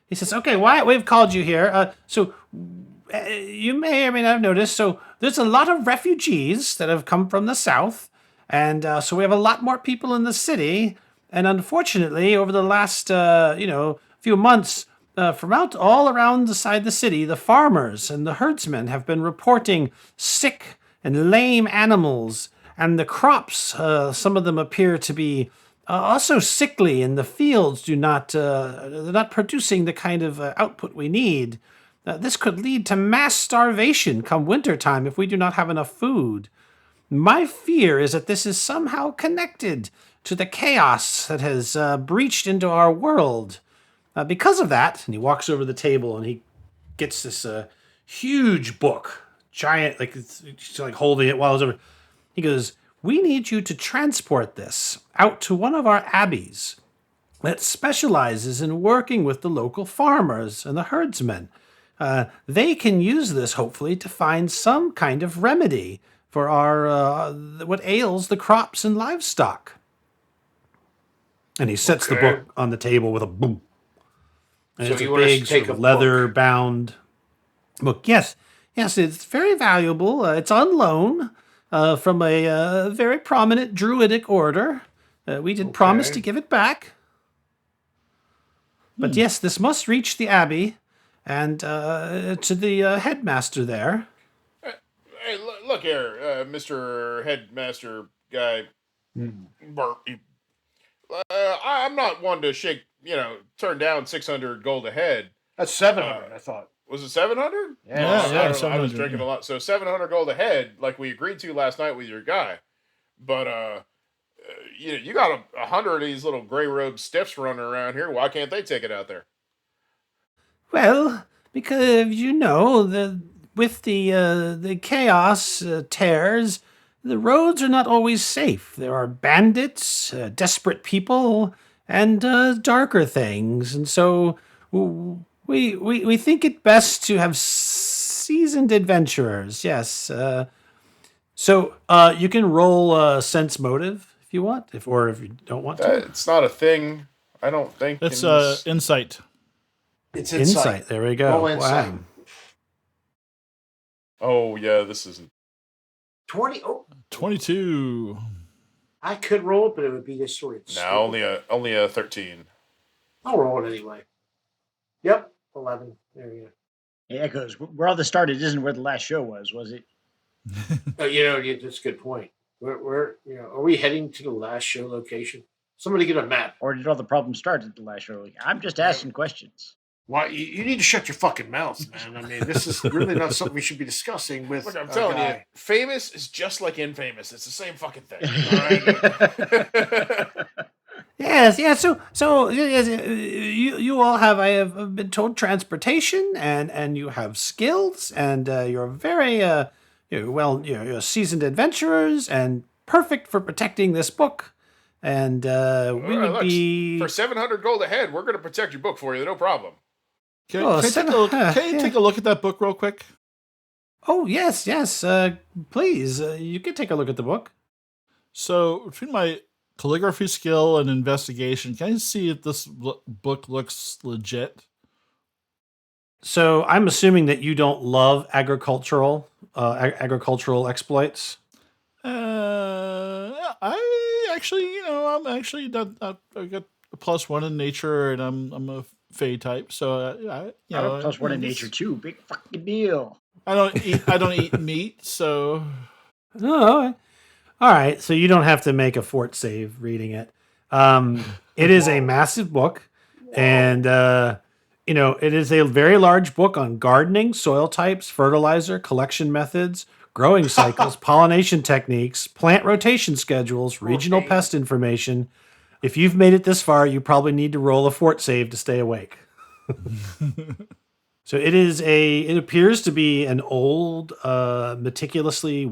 S2: He says, okay, why we've called you here. You may or may not have noticed. So there's a lot of refugees that have come from the south. And so we have a lot more people in the city. And unfortunately, over the last, few months, from all around the city, the farmers and the herdsmen have been reporting sick and lame animals. And the crops, some of them appear to be also sickly, and the fields they're not producing the kind of output we need. This could lead to mass starvation come wintertime if we do not have enough food. My fear is that this is somehow connected to the chaos that has breached into our world. Because of that, and he walks over the table and he gets this huge book, giant, he's like holding it while he's over. He goes, we need you to transport this out to one of our abbeys that specializes in working with the local farmers and the herdsmen. They can use this, hopefully, to find some kind of remedy for our what ails the crops and livestock. And he sets the book on the table with a boom. And
S6: So
S2: it's
S6: you
S2: a
S6: want us
S2: big
S6: to take
S2: sort of
S6: a
S2: leather-bound book. Yes, it's very valuable. It's on loan from a very prominent druidic order. We did promise to give it back. But yes, this must reach the abbey and to the headmaster there.
S4: Hey, look here, Mr. Headmaster guy. I'm not one to shake, turn down 600 gold a head.
S6: That's 700, I thought.
S4: Was it 700?
S3: Yeah,
S4: I don't know. I was
S3: 700,
S4: drinking
S3: yeah.
S4: a lot. So 700 gold a head, like we agreed to last night with your guy. But, you got 100 of these little gray robed stiffs running around here. Why can't they take it out there?
S2: Well, because with the chaos tears, the roads are not always safe. There are bandits, desperate people, and darker things. And so we think it best to have seasoned adventurers. Yes. So you can roll sense motive if you want, or if you don't want to.
S4: It's not a thing, I don't think.
S3: It's
S4: in this-
S3: insight.
S6: It's
S2: Insight. There we go.
S6: Roll insight.
S2: Wow.
S4: Oh, yeah, this isn't.
S6: 20. Oh,
S3: 22.
S6: I could roll it, but it would be this sort of.
S4: No, only a 13.
S6: I'll roll it anyway. Yep, 11. There you go.
S5: Yeah, because where all this started isn't where the last show was it?
S6: Oh, that's a good point. Where are we heading to the last show location? Somebody get a map.
S5: Or did all the problems start at the last show? I'm just asking questions.
S6: Why you need to shut your fucking mouth, man? I mean, this is really not something we should be discuing with.
S4: Look, I'm
S6: a
S4: telling you,
S6: guy.
S4: famous is just like infamous. It's the same fucking thing. All right?
S2: Yes, yeah. So yes, you all have, I have been told, transportation, and you have skills, and you're very you're seasoned adventurers, and perfect for protecting this book. And we would
S4: Look,
S2: be
S4: for 700 gold a head, we're going to protect your book for you, no problem.
S3: Can,
S2: Oh,
S3: can, I take a look, can you
S2: yeah.
S3: take a look at that book real quick?
S2: Oh yes. Please, you can take a look at the book.
S3: So, between my calligraphy skill and investigation, can I see if this book looks legit?
S2: So I'm assuming that you don't love agricultural exploits.
S3: I actually, I'm actually I got a +1 in nature, and I'm a Fey type, so
S5: I have +1 in nature too. Big fucking deal.
S3: I don't eat meat, so
S2: Oh, all right. So you don't have to make a fort save reading it. It is a massive book, and it is a very large book on gardening, soil types, fertilizer, collection methods, growing cycles, pollination techniques, plant rotation schedules, regional pest information. If you've made it this far, you probably need to roll a fort save to stay awake. So it appears to be an old, meticulously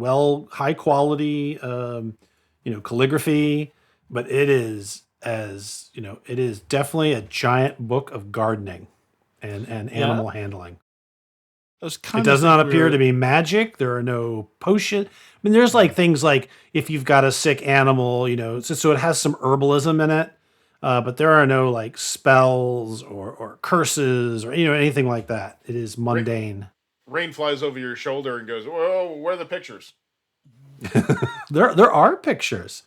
S2: high quality, calligraphy, but it is definitely a giant book of gardening and animal handling. It does not appear to be magic. There are no potions. I mean, there's like things like if you've got a sick animal, so it has some herbalism in it. but there are no like spells or curses or anything like that. It is mundane.
S4: Rain flies over your shoulder and goes, "Well, where are the pictures?"
S2: There are pictures.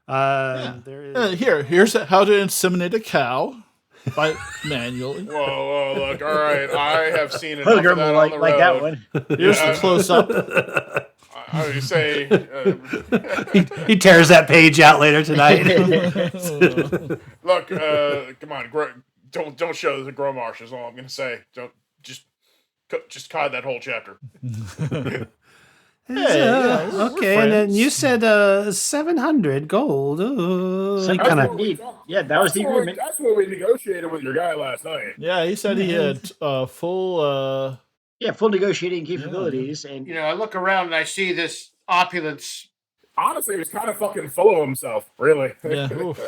S2: There is.
S3: Here's how to inseminate a cow manually.
S4: Whoa, look! All right, I have seen enough of
S5: Holgrim
S4: that
S5: will
S4: on the
S5: like
S4: road.
S5: that one.
S3: Here's the close up.
S4: I would say,
S2: He tears that page out later tonight.
S4: look, come on, don't show the Grommash is all I'm gonna say. Don't just cut that whole chapter.
S3: We're
S2: Okay, and then
S3: friends.
S2: you said 700 gold. Ooh,
S5: Seven
S2: kind of.
S5: hundred. Yeah, that was the agreement.
S7: That's what we negotiated with your guy last night.
S3: Yeah, he said he had full.
S5: Yeah, full negotiating capabilities, and
S6: You know, I look around and I see this opulence.
S7: Honestly, he was kind of fucking full of himself, really.
S3: Yeah, oof.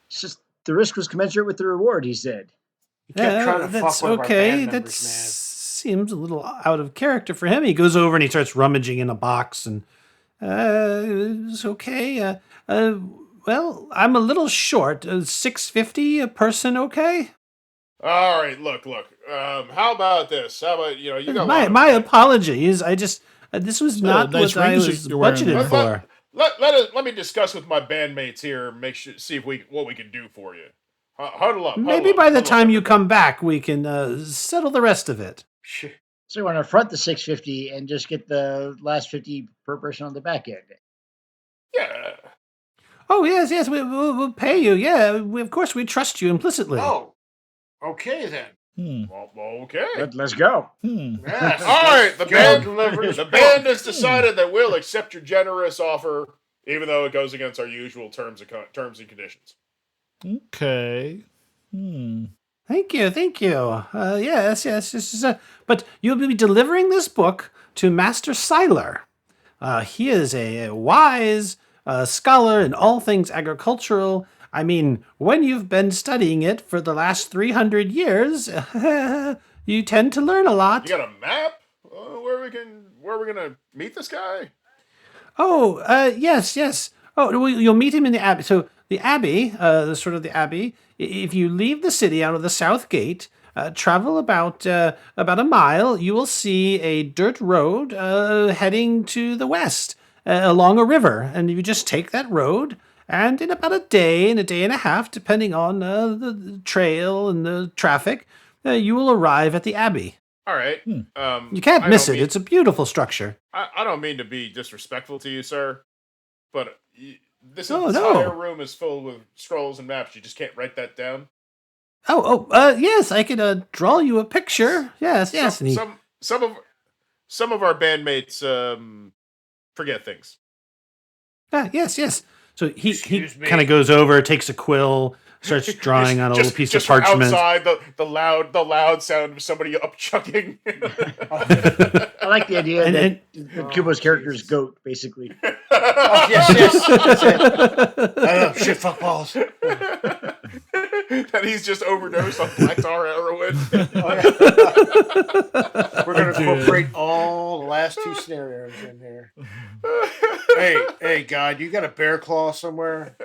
S5: it's just the risk was commensurate with the reward. He said.
S6: He kept trying to
S2: That's
S6: fuck one of our
S2: okay.
S6: band
S2: That
S6: members,
S2: seems a little out of character for him. He goes over and he starts rummaging in a box, and it's okay. Well, I'm a little short. 650 a person, okay?
S4: All right, look. How about this? How about you got
S2: My apologies. I just this was not
S3: nice
S2: what I
S3: rings
S2: was
S3: you're wearing
S2: budgeted
S3: there.
S2: for.
S4: Let me discuss with my bandmates here. See what we can do for you. Huddle up.
S2: Maybe by the time you come back, we can settle the rest of it.
S6: man.
S5: So we want to front the 650 and just get the last 50 per person on the back end.
S4: Yeah.
S2: Oh yes, we'll pay you. Yeah, of course we trust you implicitly.
S6: Oh, okay then.
S4: Well, okay.
S5: Let's go.
S6: Yes.
S4: All right, the
S6: Go
S4: band.
S6: deliver this
S4: The
S6: book.
S4: band has decided that we'll accept your generous offer, even though it goes against our usual terms and conditions.
S3: Okay.
S2: Thank you. Yes. But you'll be delivering this book to Master Siler. He is a wise scholar in all things agricultural. I mean, when you've been studying it for the last 300 years, you tend to learn a lot.
S4: You got a map where we're gonna meet this guy?
S2: Oh, yes. Oh, well, you'll meet him in the abbey. So the abbey, the abbey. If you leave the city out of the south gate, travel about a mile, you will see a dirt road heading to the west along a river, and you just take that road. And in about a day and a half, depending on the trail and the traffic, you will arrive at the abbey.
S4: All right.
S2: You can't miss it. It's a beautiful structure.
S4: I don't mean to be disrespectful to you, sir, but this
S2: Oh,
S4: entire
S2: no.
S4: room is filled with scrolls and maps. You just can't write that down.
S2: Yes, I could draw you a picture. Yes. And he-
S4: Some of our bandmates forget things.
S2: Yes. So he
S6: Excuse me.
S2: kind of goes over, takes a quill, starts drawing on a little piece of
S4: from
S2: parchment.
S4: outside, the loud sound of somebody upchucking.
S5: I like the idea
S2: And-
S5: that Kubo's character is goat, basically.
S6: Oh, yes. That's it. Shit, fuck balls.
S4: That he's just overdosed on black tar heroin.
S6: We're going to incorporate all the last two scenarios in here. Hey, God, you got a bear claw somewhere?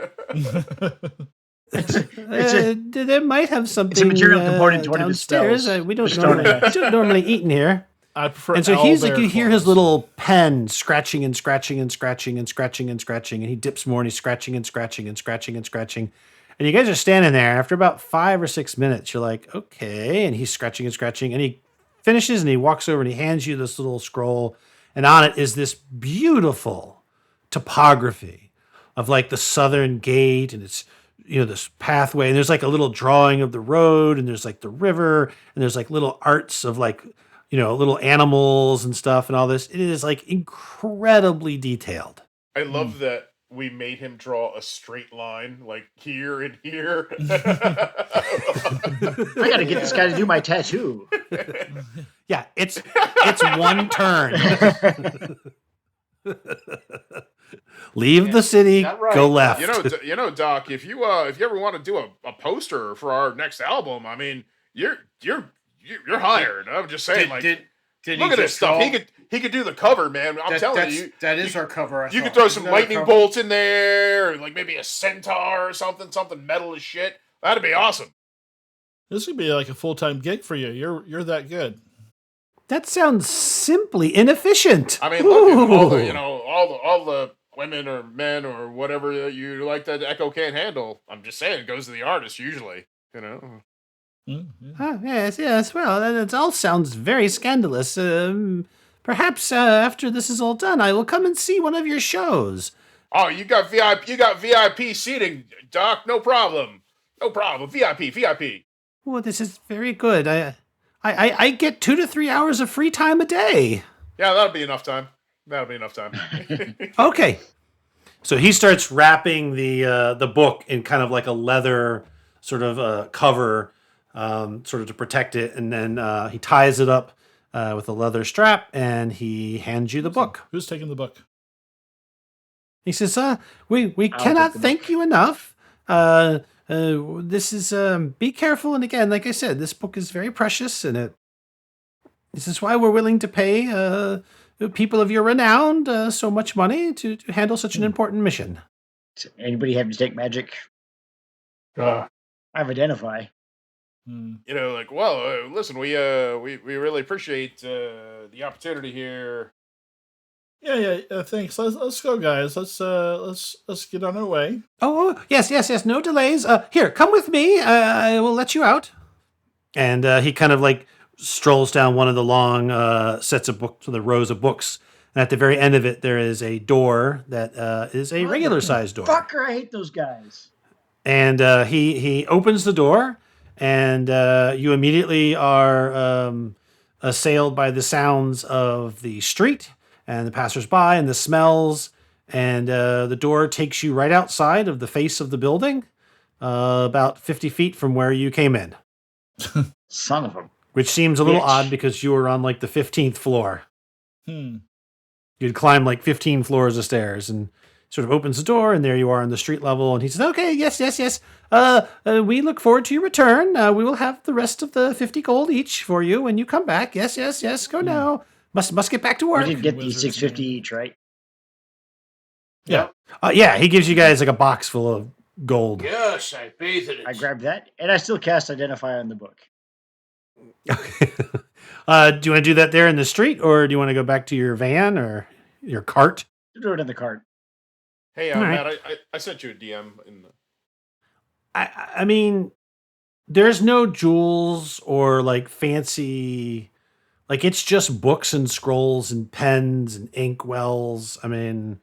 S5: It's
S2: There might have something.
S5: it's a material component to one of his
S2: downstairs.
S5: spells.
S2: We don't
S5: Stone
S2: normally eat in here.
S3: I prefer.
S2: And so he's like,
S3: owlbear
S2: you hear his
S3: claws.
S2: little pen scratching, and he dips more and he's scratching. And you guys are standing there. After about 5 or 6 minutes, you're like, okay. And he's scratching, and he finishes and he walks over and he hands you this little scroll. And on it is this beautiful topography of like the southern gate, and it's this pathway, and there's like a little drawing of the road, and there's like the river, and there's like little arts of like little animals and stuff and all this. It is like incredibly detailed.
S4: I love that we made him draw a straight line, like here and here.
S5: I got to get this guy to do my tattoo.
S2: Yeah, it's one turn. Leave the city,
S6: Not right.
S2: go left.
S4: Doc, if you ever want to do a poster for our next album, I mean, you're hired. I'm just saying,
S6: Did
S4: look
S6: he
S4: at this
S6: just
S4: stuff.
S6: draw-
S4: he could do the cover, man. I'm telling you.
S6: That is our cover.
S4: You could throw some lightning bolts in there, or like maybe a centaur or something metal as shit. That'd be awesome.
S3: This could be like a full-time gig for you. You're that good.
S2: That sounds simply inefficient.
S4: I mean, look, all the women or men or whatever you like that Echo can't handle. I'm just saying, it goes to the artist usually. You know.
S2: Yes. Well, it all sounds very scandalous. Perhaps after this is all done, I will come and see one of your shows.
S4: Oh, you got VIP seating, Doc. No problem. VIP.
S2: Oh, this is very good. I get 2 to 3 hours of free time a day.
S4: Yeah, that'll be enough time.
S2: Okay. So he starts wrapping the book in kind of like a leather sort of cover, sort of to protect it, and then he ties it up with a leather strap, and he hands you the book.
S3: Who's taking the book?
S2: He says, we cannot thank you enough. This is, be careful. And again, like I said, this book is very precious, and this is why we're willing to pay people of your renown so much money to handle such an important mission.
S5: Does anybody have detect magic? I have identify.
S4: You know, like, well, listen, we really appreciate the opportunity here.
S3: Yeah. Thanks. Let's go, guys. Let's get on our way.
S2: Oh, yes. No delays. Here, come with me. I will let you out. And he kind of like strolls down one of the long sets of books, the rows of books. And at the very end of it, there is a door that is a regular sized door.
S5: Fucker, I hate those guys.
S2: And he opens the door, and you immediately are assailed by the sounds of the street and the passersby and the smells. And the door takes you right outside of the face of the building, about 50 feet from where you came in.
S5: Son of a...
S2: Which seems a little odd because you were on like the 15th floor. You'd climb like 15 floors of stairs, and sort of opens the door, and there you are on the street level. And he says, okay, yes. We look forward to your return. We will have the rest of the 50 gold each for you when you come back. Yes. Go now. Must get back to work.
S5: We did get these 650 each, right?
S2: Yeah. Yeah, he gives you guys like a box full of gold.
S6: Yes, I bathed it.
S5: I grabbed that, and I still cast identify on the book.
S2: Okay. Do you want to do that there in the street, or do you want to go back to your van or your cart?
S5: Do it in the cart.
S4: Hey, Matt, I sent you a DM in the...
S2: I mean, there's no jewels or like fancy, like it's just books and scrolls and pens and ink wells. I mean,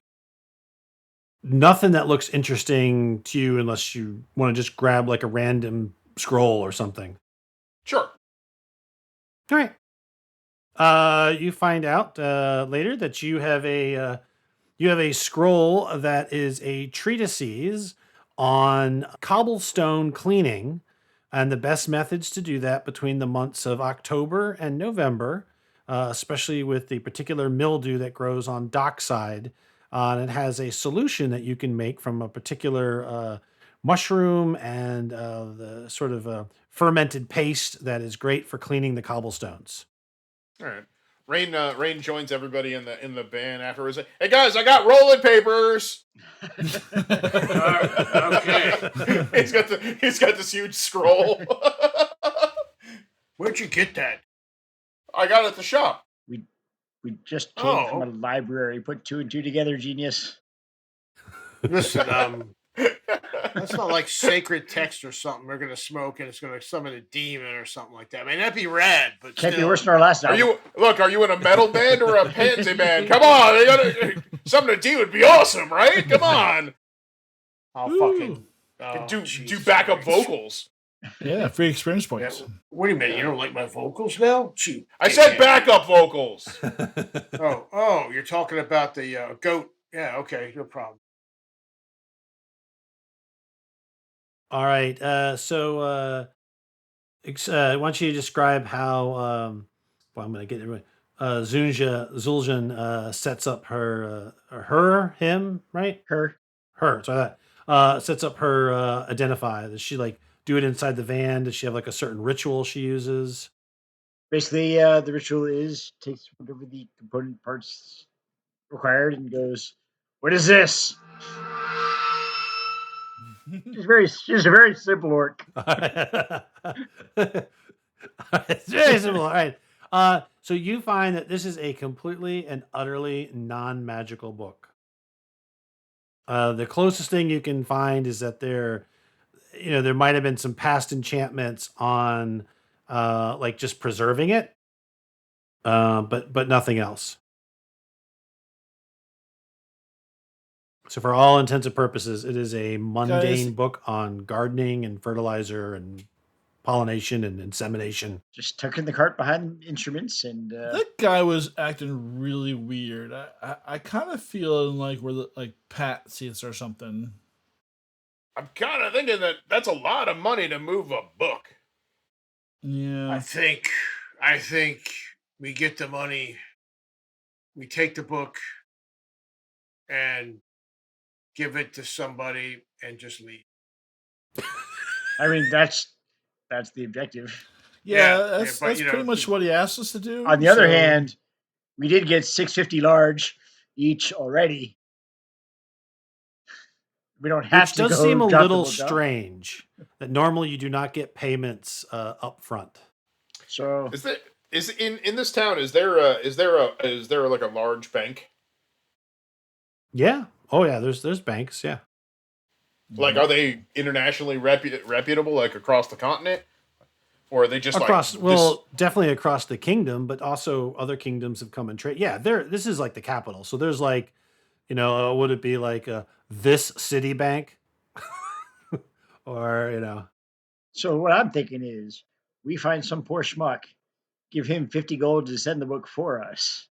S2: nothing that looks interesting to you unless you want to just grab like a random scroll or something.
S4: Sure.
S2: All right. You find out later that you have a scroll that is a treatise on cobblestone cleaning and the best methods to do that between the months of October and November, especially with the particular mildew that grows on dockside. And it has a solution that you can make from a particular mushroom and the sort of fermented paste that is great for cleaning the cobblestones.
S4: All right. Rain joins everybody in the band afterwards. Hey guys, I got rolling papers.
S6: Okay.
S4: He's got this huge scroll.
S6: Where'd you get that?
S4: I got it at the shop.
S5: We just came from a library. Put 2 and 2 together, genius.
S6: Listen, that's not like sacred text or something we're gonna smoke and it's gonna summon a demon or something like that. I mean, that'd be rad, but
S5: Can't
S6: still.
S5: be worse than our last
S4: Are
S5: album.
S4: you in a metal band or a pansy band? Come on, they gotta, something to do would be awesome, right? Come on.
S6: I'll fucking
S4: do
S6: Jesus
S4: backup
S6: Christ.
S4: vocals.
S3: Yeah, free experience points.
S6: Yeah. Wait a minute, you don't like my vocals now? Shoot.
S4: I said backup vocals.
S6: Oh, you're talking about the goat. Yeah, okay, no problem.
S2: All right. So why don't you describe how? Well, I'm going to get it right. Zuljan sets up him, right?
S5: Her.
S2: So that sets up her identify. Does she like do it inside the van? Does she have like a certain ritual she uses?
S5: Basically, the ritual takes whatever the component parts required and goes, "What is this?" Just a very simple orc.
S2: It's very simple. All right. So you find that this is a completely and utterly non-magical book. The closest thing you can find is that there might have been some past enchantments on, like just preserving it, but nothing else. So for all intents and purposes, it is a mundane book on gardening and fertilizer and pollination and insemination.
S5: Just tucking the cart behind instruments and.
S3: That guy was acting really weird. I kind of feeling like we're like Pat seats or something.
S4: I'm kind of thinking that's a lot of money to move a book.
S3: Yeah.
S6: I think we get the money, we take the book, and give it to somebody and just leave.
S5: I mean, that's the objective.
S3: Yeah,
S6: but,
S3: that's
S6: you know,
S3: pretty much what he asked us to do.
S5: On the other hand, we did get 650 large each already. We don't have
S2: Which
S5: to
S2: does
S5: go
S2: seem a
S5: drop the
S2: little
S5: book off.
S2: strange that normally you do not get payments up front.
S5: So
S4: Is in this town? Is there like a large bank?
S2: Yeah. Oh yeah. There's banks. Yeah.
S4: Like, are they internationally reputable, like across the continent, or are they just
S2: Across,
S4: like
S2: well, definitely across the kingdom, but also other kingdoms have come and trade. Yeah, this is like the capital. So there's like, would it be like this city bank? Or,
S5: So what I'm thinking is, we find some poor schmuck, give him 50 gold to send the book for us,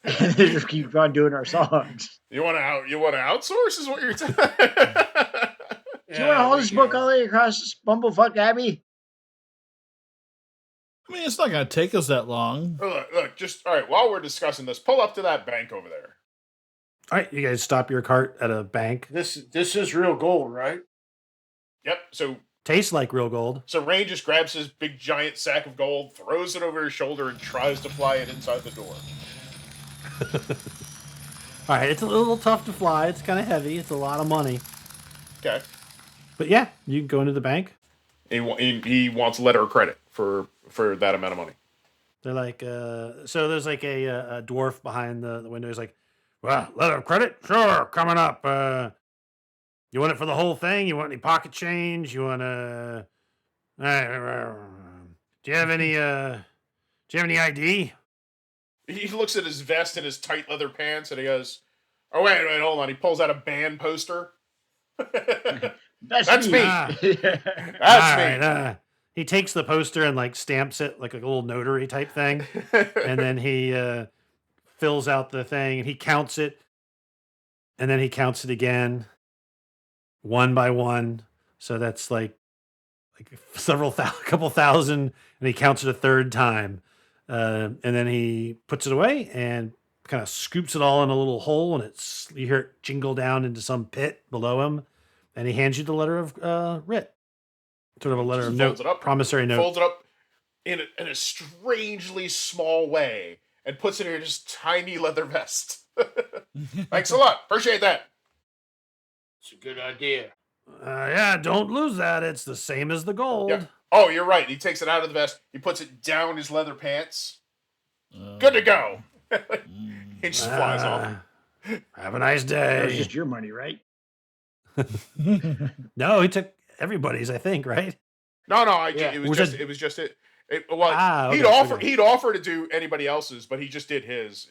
S5: and then just keep on doing our songs.
S4: You want to outsource? Is what you're saying?
S5: Do you want to hold this book all the way across Bumblefuck Abbey?
S3: I mean, it's not going to take us that long.
S4: Look, just all right. While we're discussing this, pull up to that bank over there.
S2: all right, you guys stop your cart at a bank.
S6: This is real gold, right?
S4: Yep. So
S2: Tastes like real gold.
S4: Rain just grabs his big giant sack of gold, throws it over his shoulder, and tries to fly it inside the door.
S2: All right, it's a little tough to fly. It's kind of heavy. It's a lot of money.
S4: Okay.
S2: But yeah, you can go into the bank.
S4: He wants letter of credit for that amount of money.
S2: They're like, so there's like a dwarf behind the window. He's like, well, letter of credit? Sure, coming up. You want it for the whole thing? You want any pocket change? You want to... do you have any ID?
S4: He looks at his vest and his tight leather pants, and he goes, "Oh wait, hold on." He pulls out a band poster. That's me.
S2: That's
S4: me.
S2: Right, he takes the poster and like stamps it like a little notary type thing, and then he fills out the thing and he counts it, and then he counts it again, one by one. So that's like a couple thousand, and he counts it a third time, and then he puts it away and kind of scoops it all in a little hole, and you hear it jingle down into some pit below him, and he hands you the letter of writ. Sort of a letter of note, promissory note.
S4: Folds it up in a strangely small way and puts it in his tiny leather vest. Thanks a lot. Appreciate that.
S6: It's a good idea.
S2: Yeah, don't lose that. It's the same as the gold.
S4: Yeah. Oh, you're right. He takes it out of the vest. He puts it down his leather pants. Good to go. He just flies off.
S2: Have a nice
S5: That was
S2: day.
S5: just your money, right?
S2: No, he took everybody's, I think, right?
S4: No.
S6: Yeah.
S4: It was just it.
S2: Okay,
S4: He'd offer to do anybody else's, but he just did his.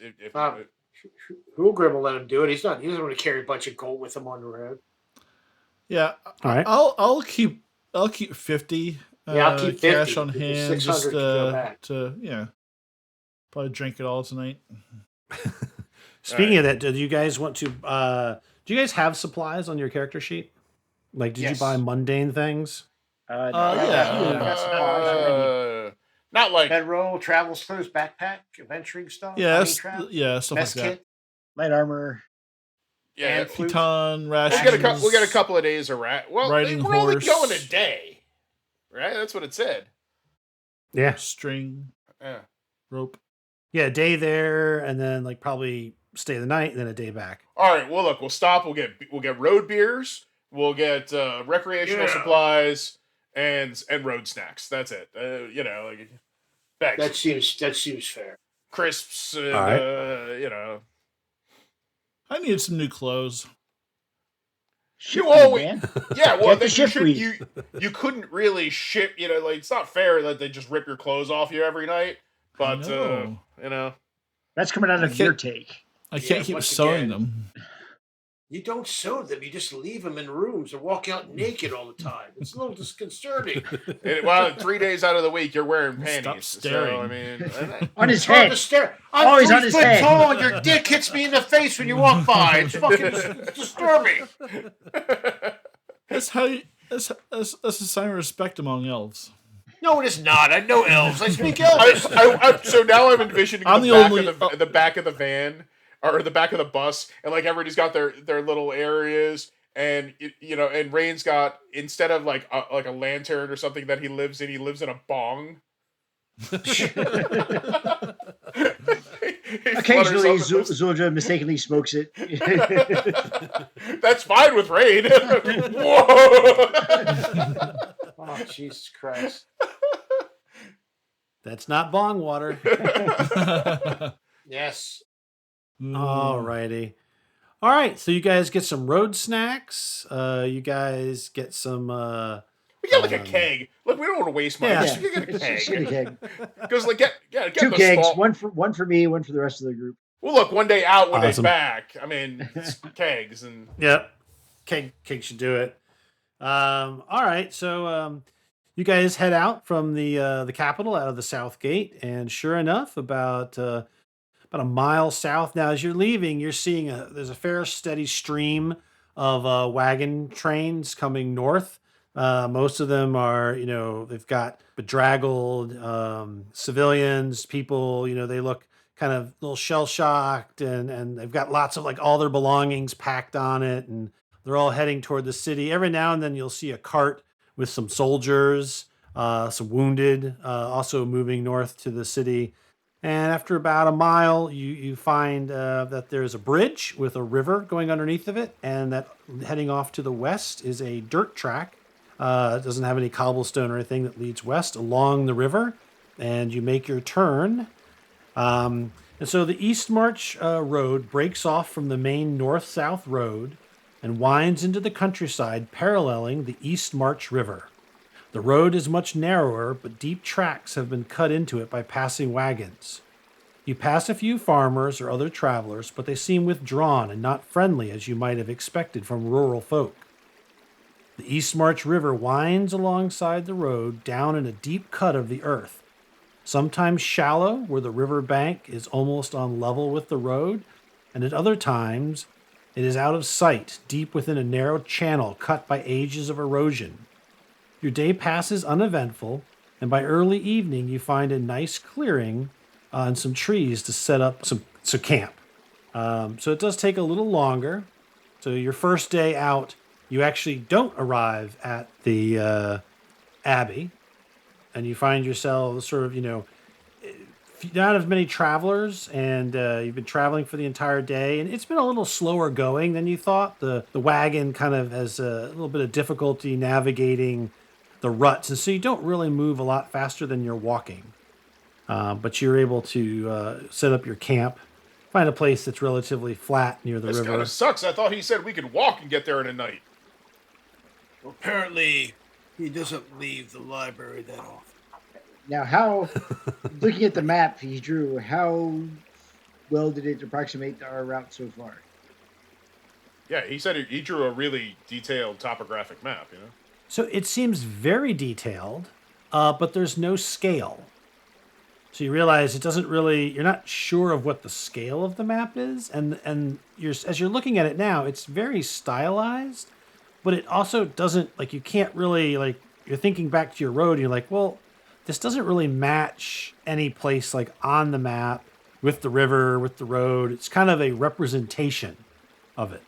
S6: Holgrim will let him do it. He doesn't want to carry a bunch of gold with him on the road.
S3: Yeah,
S2: All right.
S3: I'll keep 50.
S6: I'll keep 50.
S3: Cash on hand,
S6: 600
S3: just
S6: to go back.
S3: probably drink it all tonight.
S2: Speaking of that, do you guys want to? Do you guys have supplies on your character sheet? Like, did you buy mundane things?
S5: No,
S4: Not like
S6: Bedroll, travel clothes, backpack, adventuring stuff.
S3: Yes,
S6: honey trap,
S3: stuff
S6: mess
S3: like that.
S6: kit,
S5: light armor.
S4: yeah.
S6: and flute.
S3: Piton,
S4: We'll
S3: rations.
S4: get a couple of days of rat. Well,
S3: Riding
S4: we're only
S3: horse.
S4: going a day, right? That's what it said.
S2: Yeah.
S3: string,
S4: Yeah.
S3: rope.
S2: Yeah, a day there, and then like probably stay the night, and then a day back.
S4: All right. Well, look, we'll stop. We'll get road beers. We'll get recreational
S6: Yeah.
S4: supplies and road snacks. That's it. Like bags,
S6: That seems fair.
S4: crisps, and
S2: All right.
S3: I need some new clothes.
S5: Ship
S4: You always,
S5: man.
S4: yeah. Well,
S5: Get the
S4: then
S5: ship weed.
S4: you couldn't really ship. Like it's not fair that they just rip your clothes off you every night. But
S3: know.
S5: That's coming out of
S3: Okay.
S5: your take.
S3: I can't keep
S6: once
S3: sewing
S6: again.
S3: them.
S6: You don't sew them. You just leave them in rooms or walk out naked all the time. It's a little disconcerting.
S4: Well, 3 days out of the week you're wearing
S3: Stop
S4: panties.
S3: staring.
S4: So I mean,
S5: On his
S6: It's hard
S5: head.
S6: to stare. I'm
S5: Always
S6: 3
S5: on his
S6: foot
S5: head.
S6: tall and your dick hits me in the face when you walk by. It's fucking disturbing.
S3: That's that's a sign of respect among elves.
S6: No, it is not. I know elves. I speak Elvish.
S4: So now I'm envisioning
S3: I'm
S4: the
S3: the
S4: back
S3: only-
S4: of the back of the van or the back of the bus, and like everybody's got their little areas, and and Rain's got, instead of like a lantern or something that he lives in a bong. He
S5: Occasionally,
S4: flutters up and
S5: Zulja mistakenly smokes it.
S4: that's fine with Rain. Whoa!
S6: Oh, Jesus Christ.
S2: That's not bong water.
S6: Yes.
S2: All righty. All right, so you guys get some road snacks. You guys get some.
S4: We get like a keg. Look, we don't want to waste money.
S2: Yeah.
S4: Just get a
S5: Just get a
S4: keg.
S5: keg.
S4: Because like get
S5: 2
S4: the
S5: kegs,
S4: small.
S5: one for me, one for the rest of the group.
S4: Well, look, one day out, one
S2: Awesome.
S4: day back. I mean, it's kegs and
S2: Yep. Keg should do it. All right, so you guys head out from the capital, out of the south gate, and sure enough, about a mile south. Now, as you're leaving, you're seeing there's a fair steady stream of wagon trains coming north. Most of them are, they've got bedraggled civilians, people, they look kind of a little shell shocked, and they've got lots of like all their belongings packed on it, and they're all heading toward the city. Every now and then you'll see a cart with some soldiers, some wounded, also moving north to the city. And after about a mile, you find that there's a bridge with a river going underneath of it, and that heading off to the west is a dirt track. It doesn't have any cobblestone or anything that leads west along the river, and you make your turn. And so the East March Road breaks off from the main north-south road and winds into the countryside, paralleling the East March River. The road is much narrower, but deep tracks have been cut into it by passing wagons. You pass a few farmers or other travelers, but they seem withdrawn and not friendly as you might have expected from rural folk. The East March River winds alongside the road down in a deep cut of the earth, sometimes shallow where the river bank is almost on level with the road, and at other times it is out of sight, deep within a narrow channel cut by ages of erosion. Your day passes uneventful, and by early evening you find a nice clearing and some trees to set up some camp. So it does take a little longer. So your first day out, you actually don't arrive at the abbey, and you find yourselves sort of, not as many travelers, and you've been traveling for the entire day, and it's been a little slower going than you thought. The wagon kind of has a little bit of difficulty navigating the ruts, and so you don't really move a lot faster than you're walking. But you're able to set up your camp, find a place that's relatively flat near the
S4: this
S2: river.
S4: kind of sucks. I thought he said we could walk and get there in a night.
S6: Well, apparently, he doesn't leave the library that often.
S5: Now, looking at the map he drew, how well did it approximate our route so far?
S4: Yeah, he said he drew a really detailed topographic map.
S2: So it seems very detailed, but there's no scale. So you realize it doesn't really, you're not sure of what the scale of the map is. And as you're looking at it now, it's very stylized, but it also doesn't, like, you can't really, like, you're thinking back to your road and you're like, well, this doesn't really match any place like on the map with the river, with the road. It's kind of a representation of it.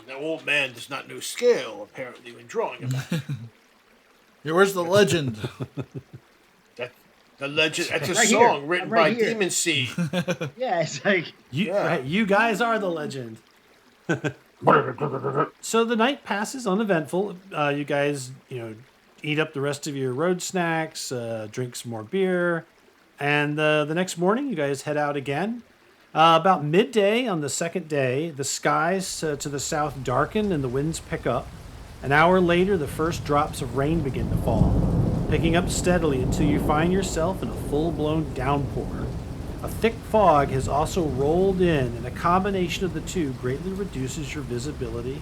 S6: The old man does not know scale, apparently, when drawing a map.
S3: Where's the legend?
S6: The legend. That's a
S5: Right
S6: song
S5: here.
S6: written
S5: I'm right
S6: by
S5: here.
S6: Demon Seed.
S5: Yeah, it's like
S2: You guys are the legend. So the night passes uneventful. You guys, eat up the rest of your road snacks, drink some more beer, and the next morning you guys head out again. About midday on the second day, the skies to the south darken and the winds pick up. An hour later, the first drops of rain begin to fall, picking up steadily until you find yourself in a full-blown downpour. A thick fog has also rolled in, and a combination of the two greatly reduces your visibility.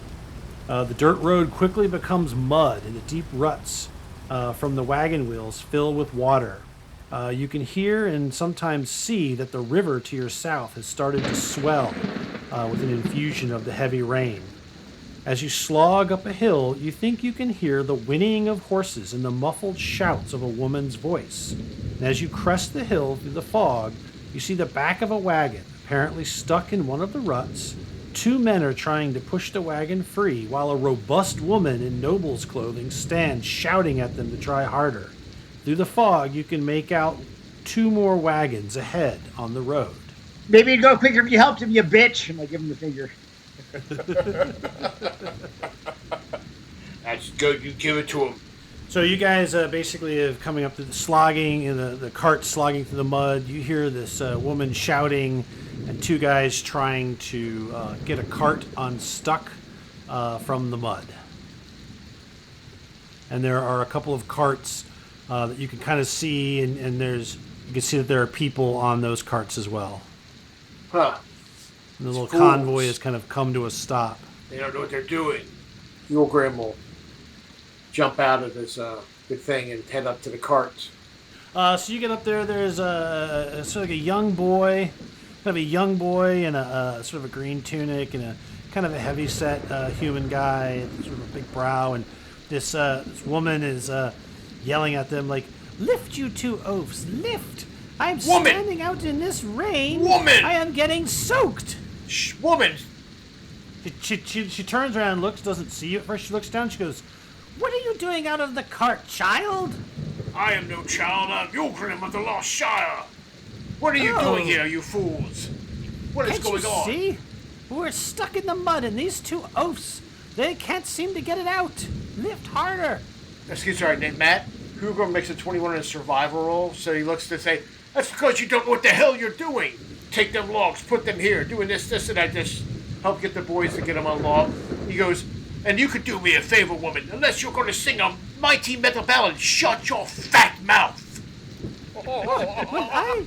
S2: The dirt road quickly becomes mud, and the deep ruts from the wagon wheels fill with water. You can hear and sometimes see that the river to your south has started to swell with an infusion of the heavy rain. As you slog up a hill, you think you can hear the whinnying of horses and the muffled shouts of a woman's voice. And as you crest the hill through the fog, you see the back of a wagon, apparently stuck in one of the ruts. Two men are trying to push the wagon free, while a robust woman in noble's clothing stands shouting at them to try harder. Through the fog, you can make out two more wagons ahead on the road.
S5: maybe it'd go quicker if you helped him, you bitch. And I give him the finger.
S6: That's good. You give it to him.
S2: So you guys basically have coming up to the slogging, and the cart slogging through the mud. You hear this woman shouting, and two guys trying to get a cart unstuck from the mud. And there are a couple of carts that you can kind of see, and you can see that there are people on those carts as well.
S6: Huh.
S2: And the little
S6: Fools.
S2: convoy has kind of come to a stop.
S6: They don't know what they're doing. Holgrim will jump out of this big thing and head up to the carts.
S2: So you get up there. There's a sort of like a young boy, in a sort of a green tunic and a kind of a heavy set human guy, sort of a big brow, and this woman is yelling at them like, "Lift, you two oafs, lift! I'm
S6: Woman!
S2: standing out in this rain.
S6: Woman!
S2: I am getting soaked."
S6: Shh, woman!
S2: She turns around and looks, doesn't see you at first. She looks down. She goes, "What are you doing out of the cart, child?"
S6: I am no child. I'm Holgrim of the Lost Shire. What are you doing here, you fools? What is
S2: Can't
S6: going
S2: you
S6: on?
S2: see? We're stuck in the mud, and these two oafs, they can't seem to get it out. Lift harder.
S6: Excuse me, Matt. Holgrim makes a 21 in a survival roll, so he looks to say, "That's because you don't know what the hell you're doing. Take them logs, put them here, doing this, and I just help get the boys to get them unlocked." He goes, "And you could do me a favor, woman, unless you're going to sing a mighty metal ballad. Shut your fat mouth."
S2: Well,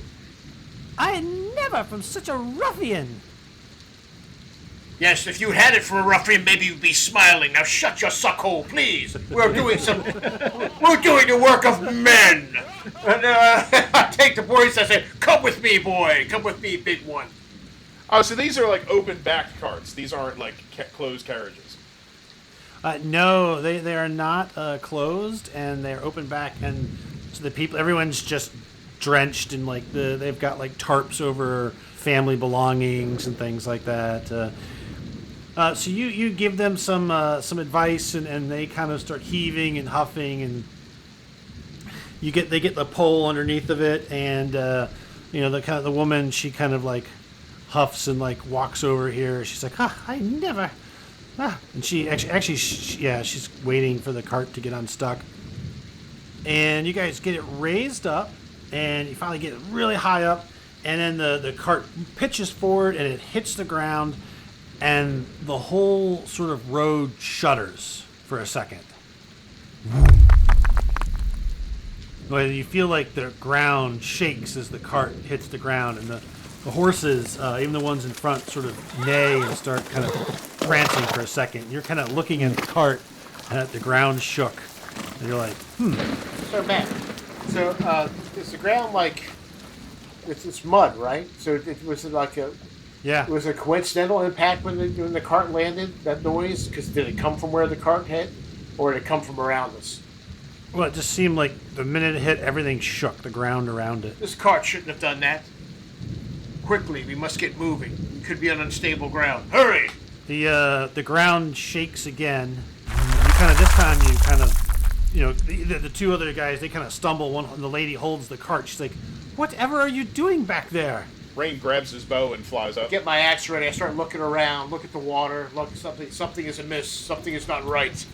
S2: I never from such a ruffian.
S6: Yes, if you had it for a ruffian, maybe you'd be smiling. Now shut your suckhole, please. We're doing the work of men. And I take the boys and I say, "Come with me, boy. Come with me, big one."
S4: Oh, so these are like open-backed carts. These aren't like closed carriages.
S2: No, they are not closed, and they're open back, and so the people, everyone's just drenched in like they've got like tarps over family belongings and things like that. So you give them some advice, and they kind of start heaving and huffing, and they get the pole underneath of it, and the woman, she kind of like huffs and like walks over here. She's like, I never. And she she's waiting for the cart to get unstuck. And you guys get it raised up, and you finally get it really high up, and then the cart pitches forward, and it hits the ground, and the whole sort of road shudders for a second. Well, you feel like the ground shakes as the cart hits the ground, and the horses, even the ones in front, sort of neigh and start kind of prancing for a second. You're kind of looking at the cart, and the ground shook, and you're like,
S6: So, Matt, is the ground like, it's mud, right? So it was like
S2: yeah.
S6: it was a coincidental impact when the cart landed, that noise? Because did it come from where the cart hit, or did it come from around us?
S2: Well, it just seemed like the minute it hit, everything shook, the ground around it.
S6: This cart shouldn't have done that. Quickly, we must get moving. We could be on unstable ground. Hurry!
S2: The ground shakes again. This time you the two other guys, they kind of stumble. The lady holds the cart. She's like, "Whatever are you doing back there?"
S4: Rain grabs his bow and flies up.
S6: Get my axe ready. I start looking around, look at the water, look something is amiss, something is not right.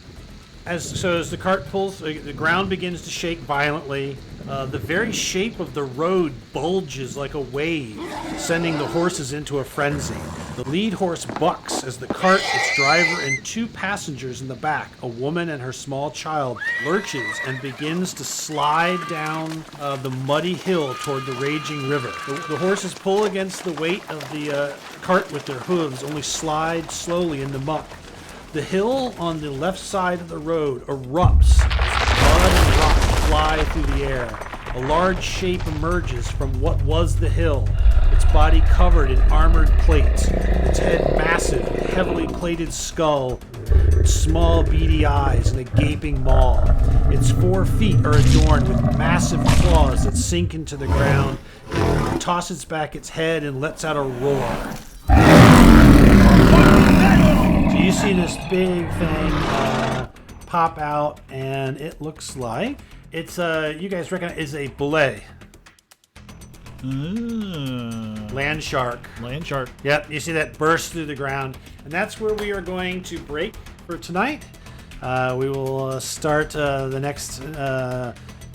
S2: As the cart pulls, the ground begins to shake violently. The very shape of the road bulges like a wave, sending the horses into a frenzy. The lead horse bucks as the cart, its driver, and two passengers in the back, a woman and her small child, lurches and begins to slide down the muddy hill toward the raging river. The horses pull against the weight of the cart with their hooves, only slide slowly in the muck. The hill on the left side of the road erupts as mud and rock fly through the air. A large shape emerges from what was the hill, its body covered in armored plates, its head massive, heavily plated skull, small beady eyes, and a gaping maw. Its 4 feet are adorned with massive claws that sink into the ground. It tosses back its head and lets out a roar. So you see this big thing pop out, and it looks like it's you guys recognize is a belay. Land shark.
S3: Land shark.
S2: Yep, you see that burst through the ground, and that's where we are going to break for tonight. We will start the next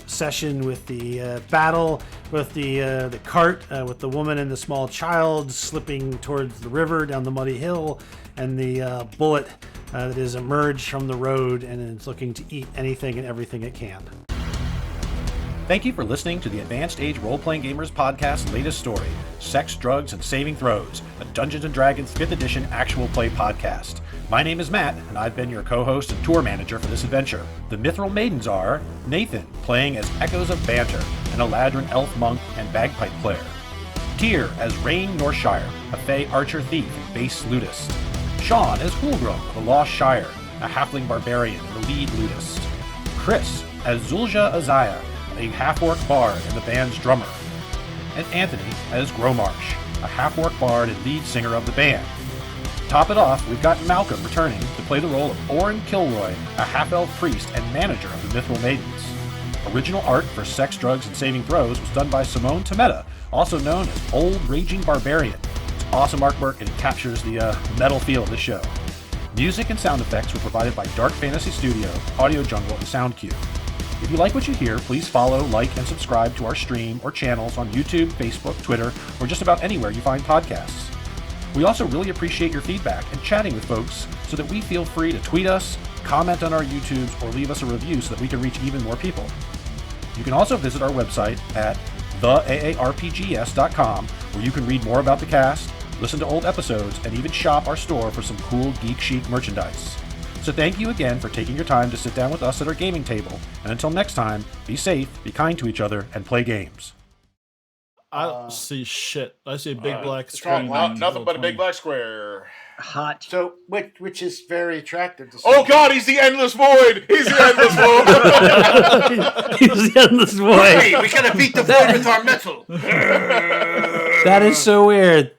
S2: session with the battle with the cart with the woman and the small child slipping towards the river down the muddy hill, and the bullet that has emerged from the road and is looking to eat anything and everything it can.
S8: Thank you for listening to the Advanced Age Roleplaying Gamers podcast latest story, Sex, Drugs, and Saving Throws, a Dungeons & Dragons 5th edition actual play podcast. My name is Matt, and I've been your co-host and tour manager for this adventure. The Mithril Maidens are Nathan, playing as Echoes of Banter, an Eladran elf monk and bagpipe player. Tyr as Rain Northshire, a Fey archer thief and bass lutist. Sean as Holgrim, the Lost Shire, a halfling barbarian and the lead lutist. Chris as Zulja Asaya, a half-orc bard and the band's drummer. And Anthony as Grommash, a half-orc bard and lead singer of the band. To top it off, we've got Malcolm returning to play the role of Orin Kilroy, a half-elf priest and manager of the Mithril Maidens. Original art for Sex, Drugs, and Saving Throws was done by Simone Tometa, also known as Old Raging Barbarian. It's awesome artwork and it captures the metal feel of the show. Music and sound effects were provided by Dark Fantasy Studio, Audio Jungle, and SoundCube. If you like what you hear, please follow, like, and subscribe to our stream or channels on YouTube, Facebook, Twitter, or just about anywhere you find podcasts. We also really appreciate your feedback and chatting with folks so that we feel free to tweet us, comment on our YouTubes, or leave us a review so that we can reach even more people. You can also visit our website at theaarpgs.com, where you can read more about the cast, listen to old episodes, and even shop our store for some cool geek chic merchandise. So thank you again for taking your time to sit down with us at our gaming table, and until next time, be safe, be kind to each other, and play games.
S3: I don't see shit. I see a big black
S6: it's
S3: screen.
S6: all-
S4: Nothing but a big black square.
S5: Hot.
S6: So, which is very attractive to see.
S4: Oh God, he's the endless void! He's the endless void!
S2: He's the endless void.
S6: Hey, we gotta beat the void with our metal.
S2: That is so weird.